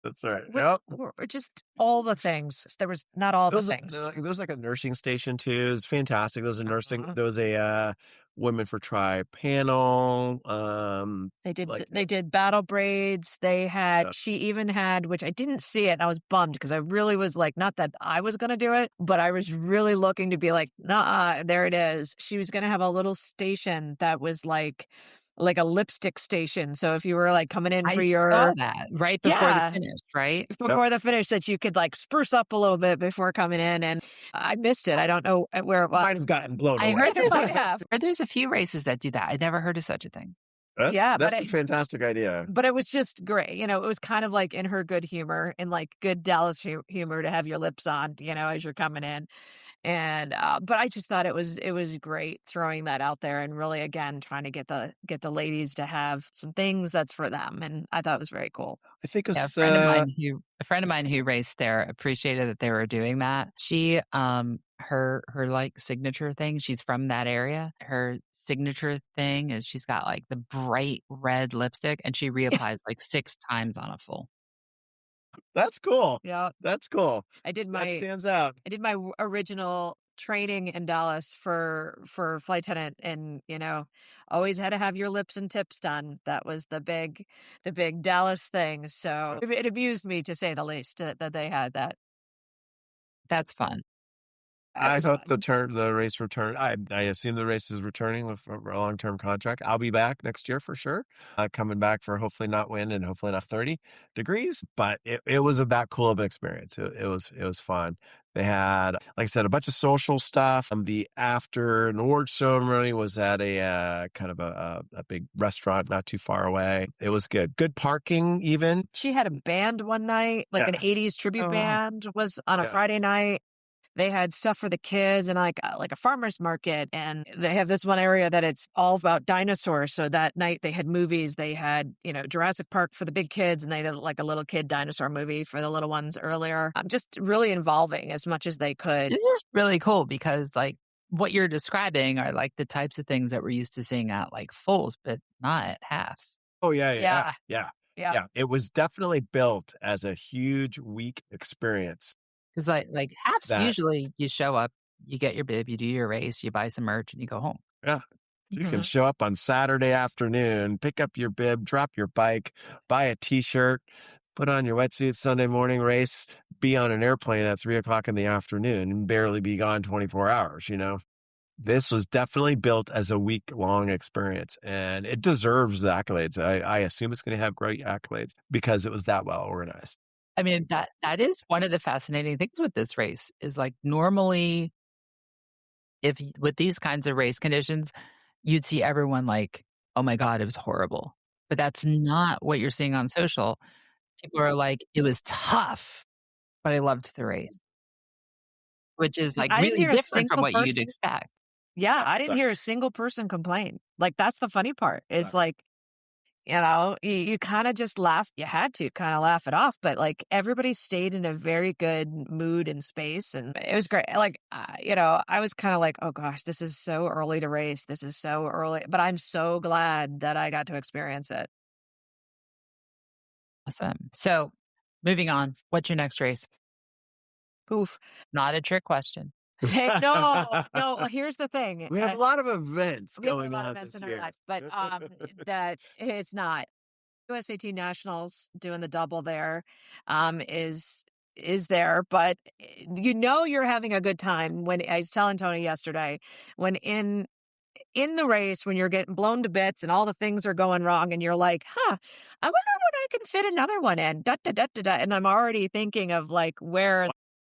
That's right. w Yep. just all the things. There was not all the things. There was like a nursing station too. It was fantastic. There was a nursing. Uh-huh. There was a women for tri panel. Like They did battle braids. They had uh, she even had, which I didn't see it, and I was bummed because I really was like, not that I was gonna do it, but I was really looking to be like, "Nuh-uh, there it is." She was gonna have a little station that was like a lipstick station. So if you were, like, coming in I for saw your that right before the Yeah, finish, right? yep. before the finish that you could, like, spruce up a little bit before coming in, and I missed it. I don't know where it was, Might have but gotten blown I away. heard it might have. there's a few races that do that. I never heard of such a thing. Yeah, That's a fantastic idea. but it was just great. You know, it was kind of like in her good humor, in like good Dallas humor to have your lips on, as you're coming in. And but I just thought it was great throwing that out there and really again trying to get the ladies to have some things that's for them. And I thought it was very cool. I think Yeah, it's a friend of mine who raced there appreciated that they were doing that. She her like signature thing, she's from that area. Her signature thing is she's got like the bright red lipstick and she reapplies like 6 times on a full. that's cool. Yeah. That's cool. I did That my stands out. original training in Dallas for flight attendant, and always had to have your lips and tips done. That was the big Dallas thing. So it amused me to say the least that they had that. That's fun. It I was hope fun. the race return. I assume the race is returning with a long term contract. I'll be back next year for sure. Coming back for hopefully not wind and hopefully not 30 degrees. But it was that cool of an experience. It was fun. They had, like I said, a bunch of social stuff. The after an award ceremony was at a kind of a big restaurant not too far away. It was good. Good parking even. She had a band one night, like an Yeah. 80s tribute Oh, wow. band was on a Yeah. Friday night. They had stuff for the kids and like a farmer's market. And they have this one area that it's all about dinosaurs. So that night they had movies. They had, Jurassic Park for the big kids, and they did like a little kid dinosaur movie for the little ones earlier. Just really involving as much as they could. This is really cool because like what you're describing are like the types of things that we're used to seeing at like fulls, but not at halves. Oh yeah, yeah, Yeah. yeah, Yeah. yeah. It was definitely built as a huge week experience. Because like halves, That usually you show up, you get your bib, you do your race, you buy some merch, and you go home. Yeah. So you can Mhm. show up on Saturday afternoon, pick up your bib, drop your bike, buy a t-shirt, put on your wetsuit Sunday morning race, be on an airplane at 3 o'clock in the afternoon and barely be gone 24 hours. This was definitely built as a week-long experience, and it deserves the accolades. I assume it's going to have great accolades because it was that well organized. I mean, that is one of the fascinating things with this race is like normally with these kinds of race conditions, you'd see everyone like, "Oh my god, it was horrible." But that's not what you're seeing on social. People are like, "It was tough, but I loved the race," which is like I didn't really hear a different from single what you'd person. expect. Yeah, I didn't So, hear a single person complain. Like, that's the funny part. It's so like, you kind of just laugh. You had to kind of laugh it off, but like everybody stayed in a very good mood and space, and it was great. Like, I was kind of like, oh gosh, this is so early to race. This is so early, but I'm so glad that I got to experience it. Awesome. So, moving on, what's your next race? Oof. Not a trick question. Hey, no, no. Here's the thing. we have a lot of events We have a going lot of on events this in our year. life, but that it's not. USAT Nationals doing the double there, is there, but you're having a good time. When I was telling Tony yesterday, when in the race, when you're getting blown to bits and all the things are going wrong, and you're like, huh, I wonder when I can fit another one in. Da, da, da, da, da. And I'm already thinking of like where,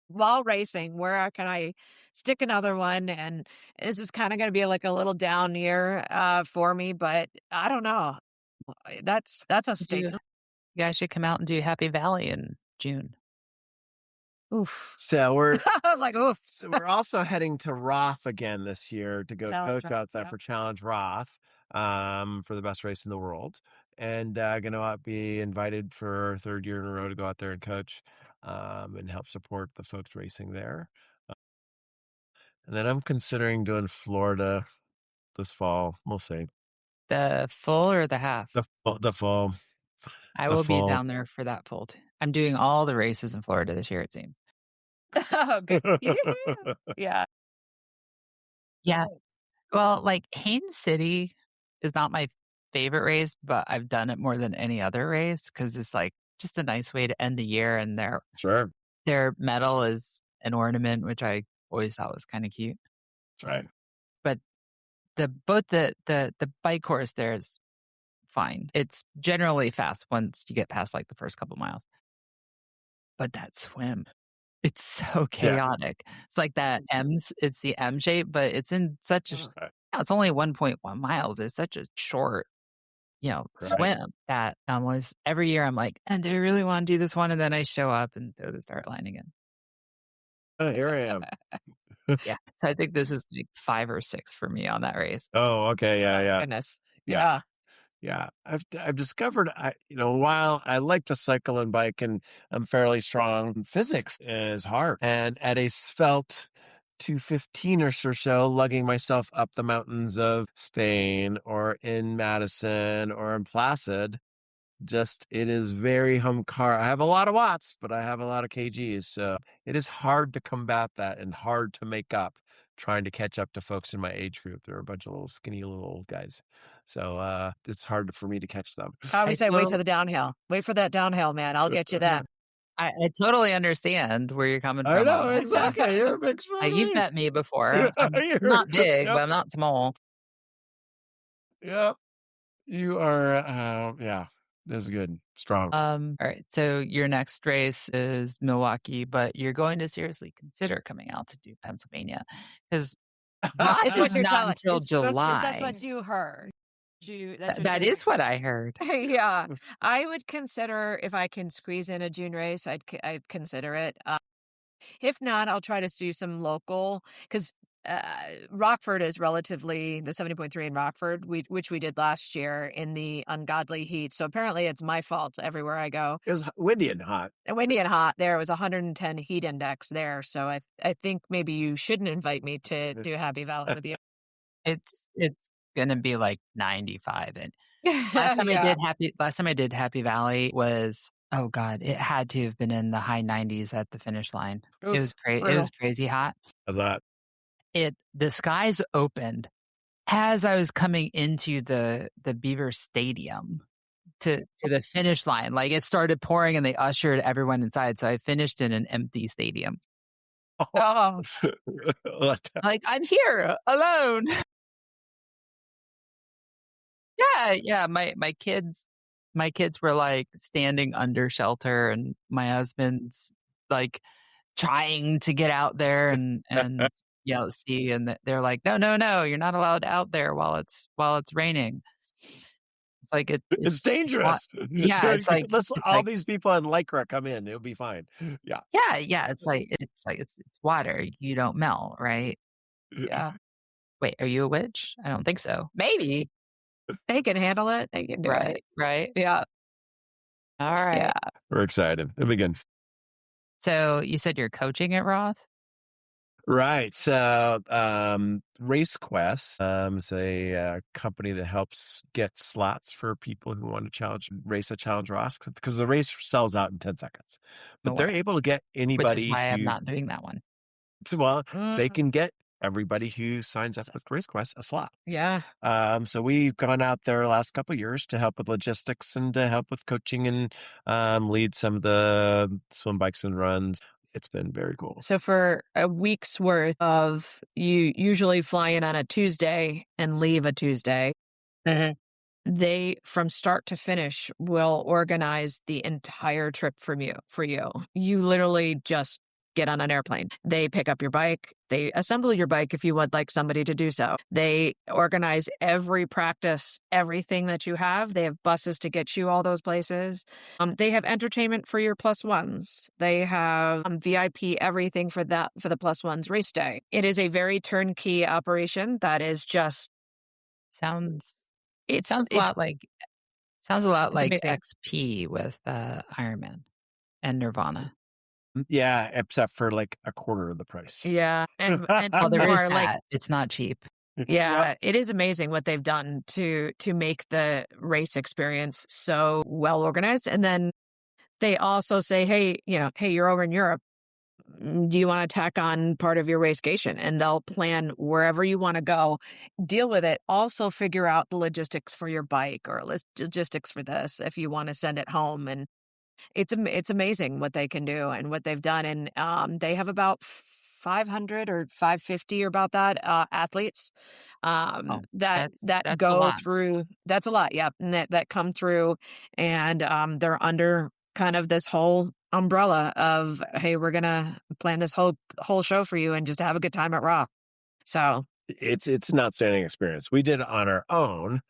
while racing, where can I stick another one? And this is kind of going to be like a little down year for me, but I don't know. That's a You statement. you guys should come out and do Happy Valley in June. Oof. So we're I was like, oof. so we're also heading to Roth again this year to go Challenge coach round. out there Yeah. for Challenge Roth, for the best race in the world, and going to be invited for a third year in a row to go out there and coach, and help support the folks racing there. And then I'm considering doing Florida this fall. We'll see. The full or the half? The fall. I The will be fall. down there for that full. I'm doing all the races in Florida this year, it seems. Oh, good. Yeah. Yeah. Well, like Haines City is not my favorite race, but I've done it more than any other race because it's like just a nice way to end the year. And Sure. their medal is an ornament, which I always thought was kind of cute. That's right. But the bike course there is fine. It's generally fast once you get past like the first couple miles. But that swim, it's so Yeah. chaotic. It's like that it's the M shape, but it's in such a Right. it's only 1.1 miles. It's such a short, Right. swim that almost every year I'm like, and do I really want to do this one? And then I show up and throw the start line again. Oh, here I am. Yeah. So I think this is like 5 or 6 for me on that race. Oh, okay. Yeah. Yeah. Goodness. Yeah. Yeah. Yeah, I've discovered while I like to cycle and bike and I'm fairly strong, physics is hard. And at a svelte 215 or so, lugging myself up the mountains of Spain or in Madison or in Placid, just it is very home car. I have a lot of watts, but I have a lot of kgs. So it is hard to combat that and hard to make up trying to catch up to folks in my age group. They're a bunch of little skinny little old guys. So it's hard for me to catch them. I I always say, wait total till the downhill. Wait for that downhill, man. I'll get you that. I totally understand where you're coming I from on know, that. Yeah. exactly. You're a big strong You've lady. met me before. I'm You're, not big, but yep, I'm not small. yep. You are, yeah, that's good. Strong. All right. So your next race is Milwaukee, but you're going to seriously consider coming out to do Pennsylvania because Roth It's what is you're not telling. until That's July. what you heard. That's what That you is what I heard. Yeah. I would consider if I can squeeze in a June race, I'd consider it. If not, I'll try to do some local because Rockford is relatively the 70.3 in Rockford, which we did last year in the ungodly heat. So apparently it's my fault everywhere I go. It was windy and hot. And windy and hot there. It was 110 heat index there. So I think maybe you shouldn't invite me to do Happy Valley with you. It's gonna be like 95. And Yeah. last time I did Happy Valley was, oh God, it had to have been in the high 90s at the finish line. It was Oof, crazy. It brutal. was crazy hot. A lot. The skies opened as I was coming into the Beaver Stadium to the finish line. Like it started pouring and they ushered everyone inside. So I finished in an empty stadium. Oh, Like I'm here alone. Yeah. My kids were like standing under shelter and my husband's like trying to get out there and see, and they're like, no, you're not allowed out there while it's raining. It's like it's it's hot. dangerous. Yeah, Let's it's all like these people in Lycra come in. It'll be fine. Yeah. yeah, it's water. You don't melt, right? yeah. Wait, are you a witch? I don't think so. Maybe. They can handle it. They can do it. Right. Yeah. All right. Yeah. We're excited. It'll be good. So you said you're coaching at Roth? Right. So, Race Quest is a company that helps get slots for people who want to race a challenge Ross because the race sells out in 10 seconds. No But they're way. able to get Which is anybody why I'm who, not doing that one. well, they Mm, can get everybody who signs up with Race Quest a slot. yeah. So we've gone out there the last couple of years to help with logistics and to help with coaching and lead some of the swim bikes and runs. It's been very cool. So for a week's worth of you usually fly in on a Tuesday and leave a Tuesday, they from start to finish will organize the entire trip from you for you. You literally just get on an airplane. They pick up your bike. They assemble your bike if you would like somebody to do so. They organize every practice, everything that you have. They have buses to get you all those places. They have entertainment for your plus ones. They have VIP everything for the plus ones race day. It is a very turnkey operation that is just Sounds it's sounds a it's lot like amazing. XP with Iron Man and Nirvana. Yeah, except for like a quarter of the price. Yeah, and Well, there is more like that. It's not cheap. yeah, it is amazing what they've done to make the race experience so well organized. And then they also say, hey, hey, you're over in Europe. Do you want to tack on part of your racecation? And they'll plan wherever you want to go, deal with it. Also figure out the logistics for your bike or logistics for this if you want to send it home. And it's amazing what they can do and what they've done, and they have about 500 or 550 or about that athletes Oh, that that's a go lot. through. That's a lot, yeah, and that come through, and they're under kind of this whole umbrella of, hey, we're gonna plan this whole show for you and just have a good time at Raw. So It's an outstanding experience. We did it on our own,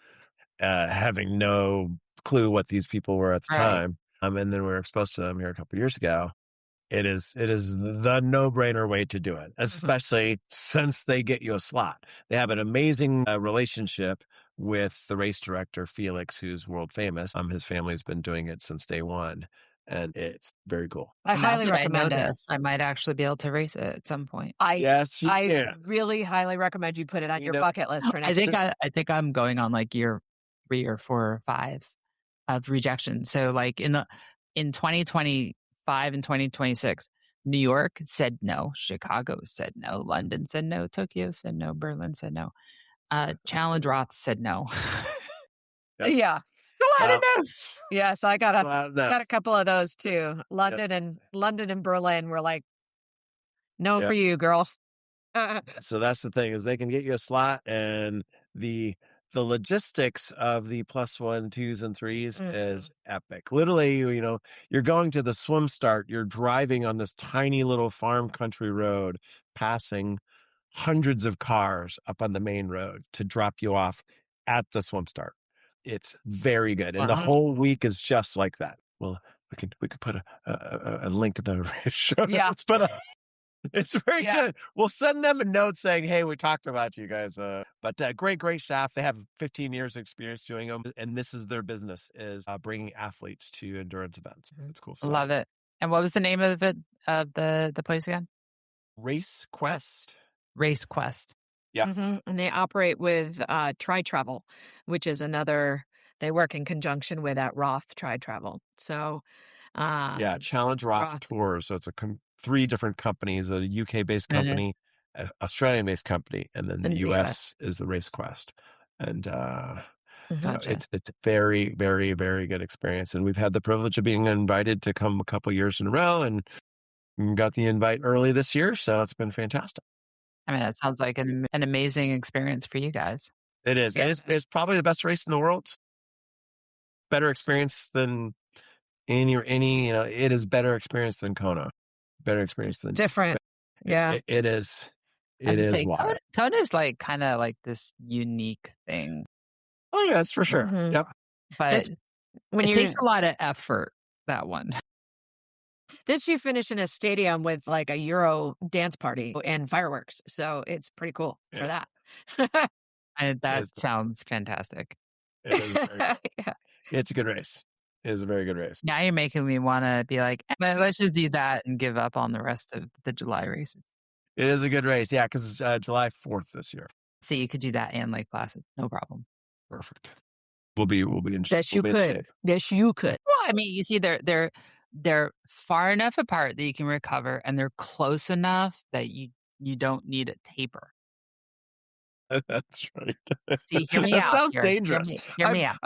having no clue what these people were at the Right. time. And then we were exposed to them here a couple years ago. It is the no-brainer way to do it, especially since they get you a slot. They have an amazing relationship with the race director, Felix, who's world famous. His family's been doing it since day one, and it's very cool. I Now highly that I know recommend it. this, I might actually be able to race it at some point. Yes, you I can. really highly recommend you put it on You your know, bucket list for I next think year. I think I'm going on like year 3 or 4 or 5 of rejection. So like in 2025 and 2026, New York said no, Chicago said no, London said no, Tokyo said no, Berlin said no. Challenge Roth said no. Yep. Yeah. A lot of Well, no's. Yes, I got no. a couple of those too. Yep. London and Berlin were like, no for Yep. you, girl. So that's the thing, is they can get you a slot, and the logistics of the plus one, twos, and threes is epic. Literally, you're going to the swim start, you're driving on this tiny little farm country road, passing hundreds of cars up on the main road to drop you off at the swim start. It's very good. And the Wow. whole week is just like that. Well, we could put a link in the show Yeah. notes, but it's very Yeah. good. We'll send them a note saying, hey, we talked about you guys. But great staff. They have 15 years of experience doing them. And this is their business, is bringing athletes to endurance events. It's cool stuff. Love it. And what was the name of it, of the place again? Race Quest. Race Quest. Yeah. And they operate with Tri Travel, which is another, they work in conjunction with that Roth Tri Travel. So Yeah, Challenge Roth Tours. So it's 3 different companies: a UK-based company, an Australian-based company, and then the US is the Race Quest. And so it's very, very, very good experience. And we've had the privilege of being invited to come a couple years in a row, and got the invite early this year. So it's been fantastic. I mean, that sounds like an amazing experience for you guys. It is. Yeah. And it's probably the best race in the world. Better experience than any, it is better experience than Kona. Better experience than different. Yeah. It is. It is wild. Kona is like kind of like this unique thing. Oh yeah, that's for sure. Yep. But it takes a lot of effort, that one. This you finish in a stadium with like a Euro dance party and fireworks. So it's pretty cool for that. That sounds fantastic. It is yeah. It's a good race. It is a very good race. Now you're making me want to be like, let's just do that and give up on the rest of the July races. It is a good race. Yeah, because it's July 4th this year. So you could do that and Lake Placid. No problem. Perfect. We'll be in Yes, you could. Yes, you could. Well, I mean, you see, they're far enough apart that you can recover, and they're close enough that you don't need a taper. That's right. See, hear me out. That sounds dangerous. Hear me out.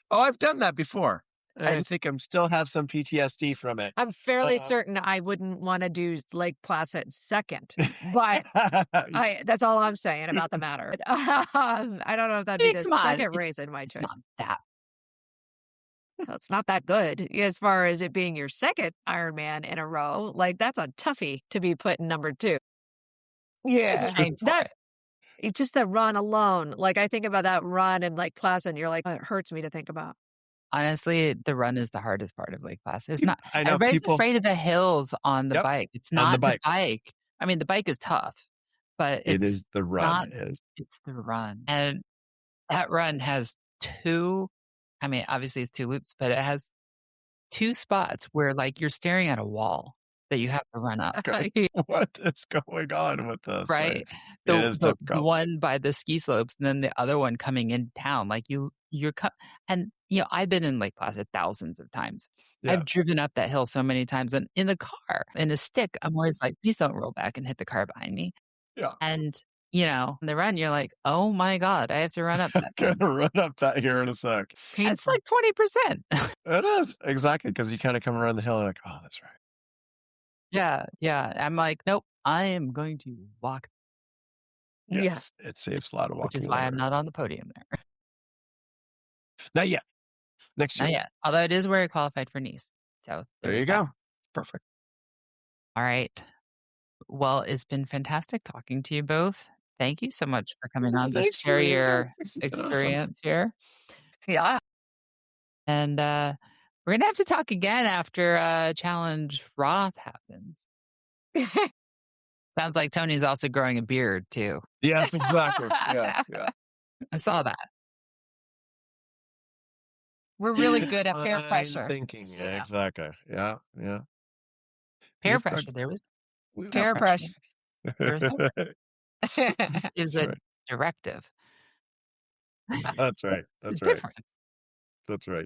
I've done that before. I think I'm still have some PTSD from it. I'm fairly certain I wouldn't want to do Lake Placid second, but that's all I'm saying about the matter. I don't know if that'd be the second race in my choice. It's not that. It's not that good as far as it being your second Ironman in a row. Like, that's a toughie to be put in number 2. Just Yeah. train for That it. it's just the run alone. Like, I think about that run in Lake Placid, and you're like, "Oh, it hurts me to think about." Honestly, the run is the hardest part of Lake Placid. It's not I know everybody's people. afraid of the hills on the Yep, bike. It's on the not the bike. bike. I mean, the bike is tough, but It is it's the run. not it's the run. And that run has 2 I mean, obviously it's 2 loops, but it has 2 spots where, like, you're staring at a wall that you have to run up, Okay. What is going on with this thing? right? It The is the the difficult. one by the ski slopes and then the other one coming in town, like, you're co and, I've been in Lake Placid thousands of times. Yeah, I've driven up that hill so many times, and in the car, in a stick, I'm always like, "Please don't roll back and hit the car behind me." yeah. And, on the run, you're like, "Oh my god, I have to run up that Gonna thing." run up that here in a sec. It's Painful. like 20%. It is, exactly, because you kinda come around the hill and like, "Oh, that's right." Yeah, yeah. I'm like, "Nope, I am going to walk," Yeah. Yes, it saves a lot of which is walking why I'm later. not on the podium there. Not yet, next Not year. yet. Although it is where I qualified for Nice. So there There is you that. go. Perfect. All right. Well, it's been fantastic talking to you both. Thank you so much for coming on to Thanks for share the invite. your This has been awesome. experience here. Yeah. And we're gonna have to talk again after Challenge Roth happens. Sounds like Tony's also growing a beard too. Yes, exactly. Yeah, yeah. I saw that. We're really good at peer I'm pressure. thinking, So, yeah, exactly. Yeah, yeah. Peer We've tried pressure. There was we no peer pressure. pressure. There was no pressure. It was That's a right. directive. That's right. It's That's right. different. That's right.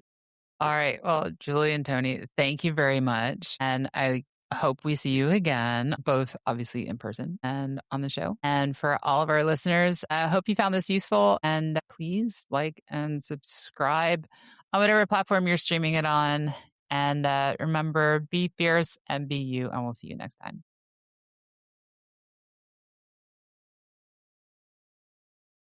All right. Well, Julie and Tony, thank you very much. And I hope we see you again, both obviously in person and on the show. And for all of our listeners, I hope you found this useful. And please like and subscribe on whatever platform you're streaming it on. And remember, be fierce and be you. And we'll see you next time.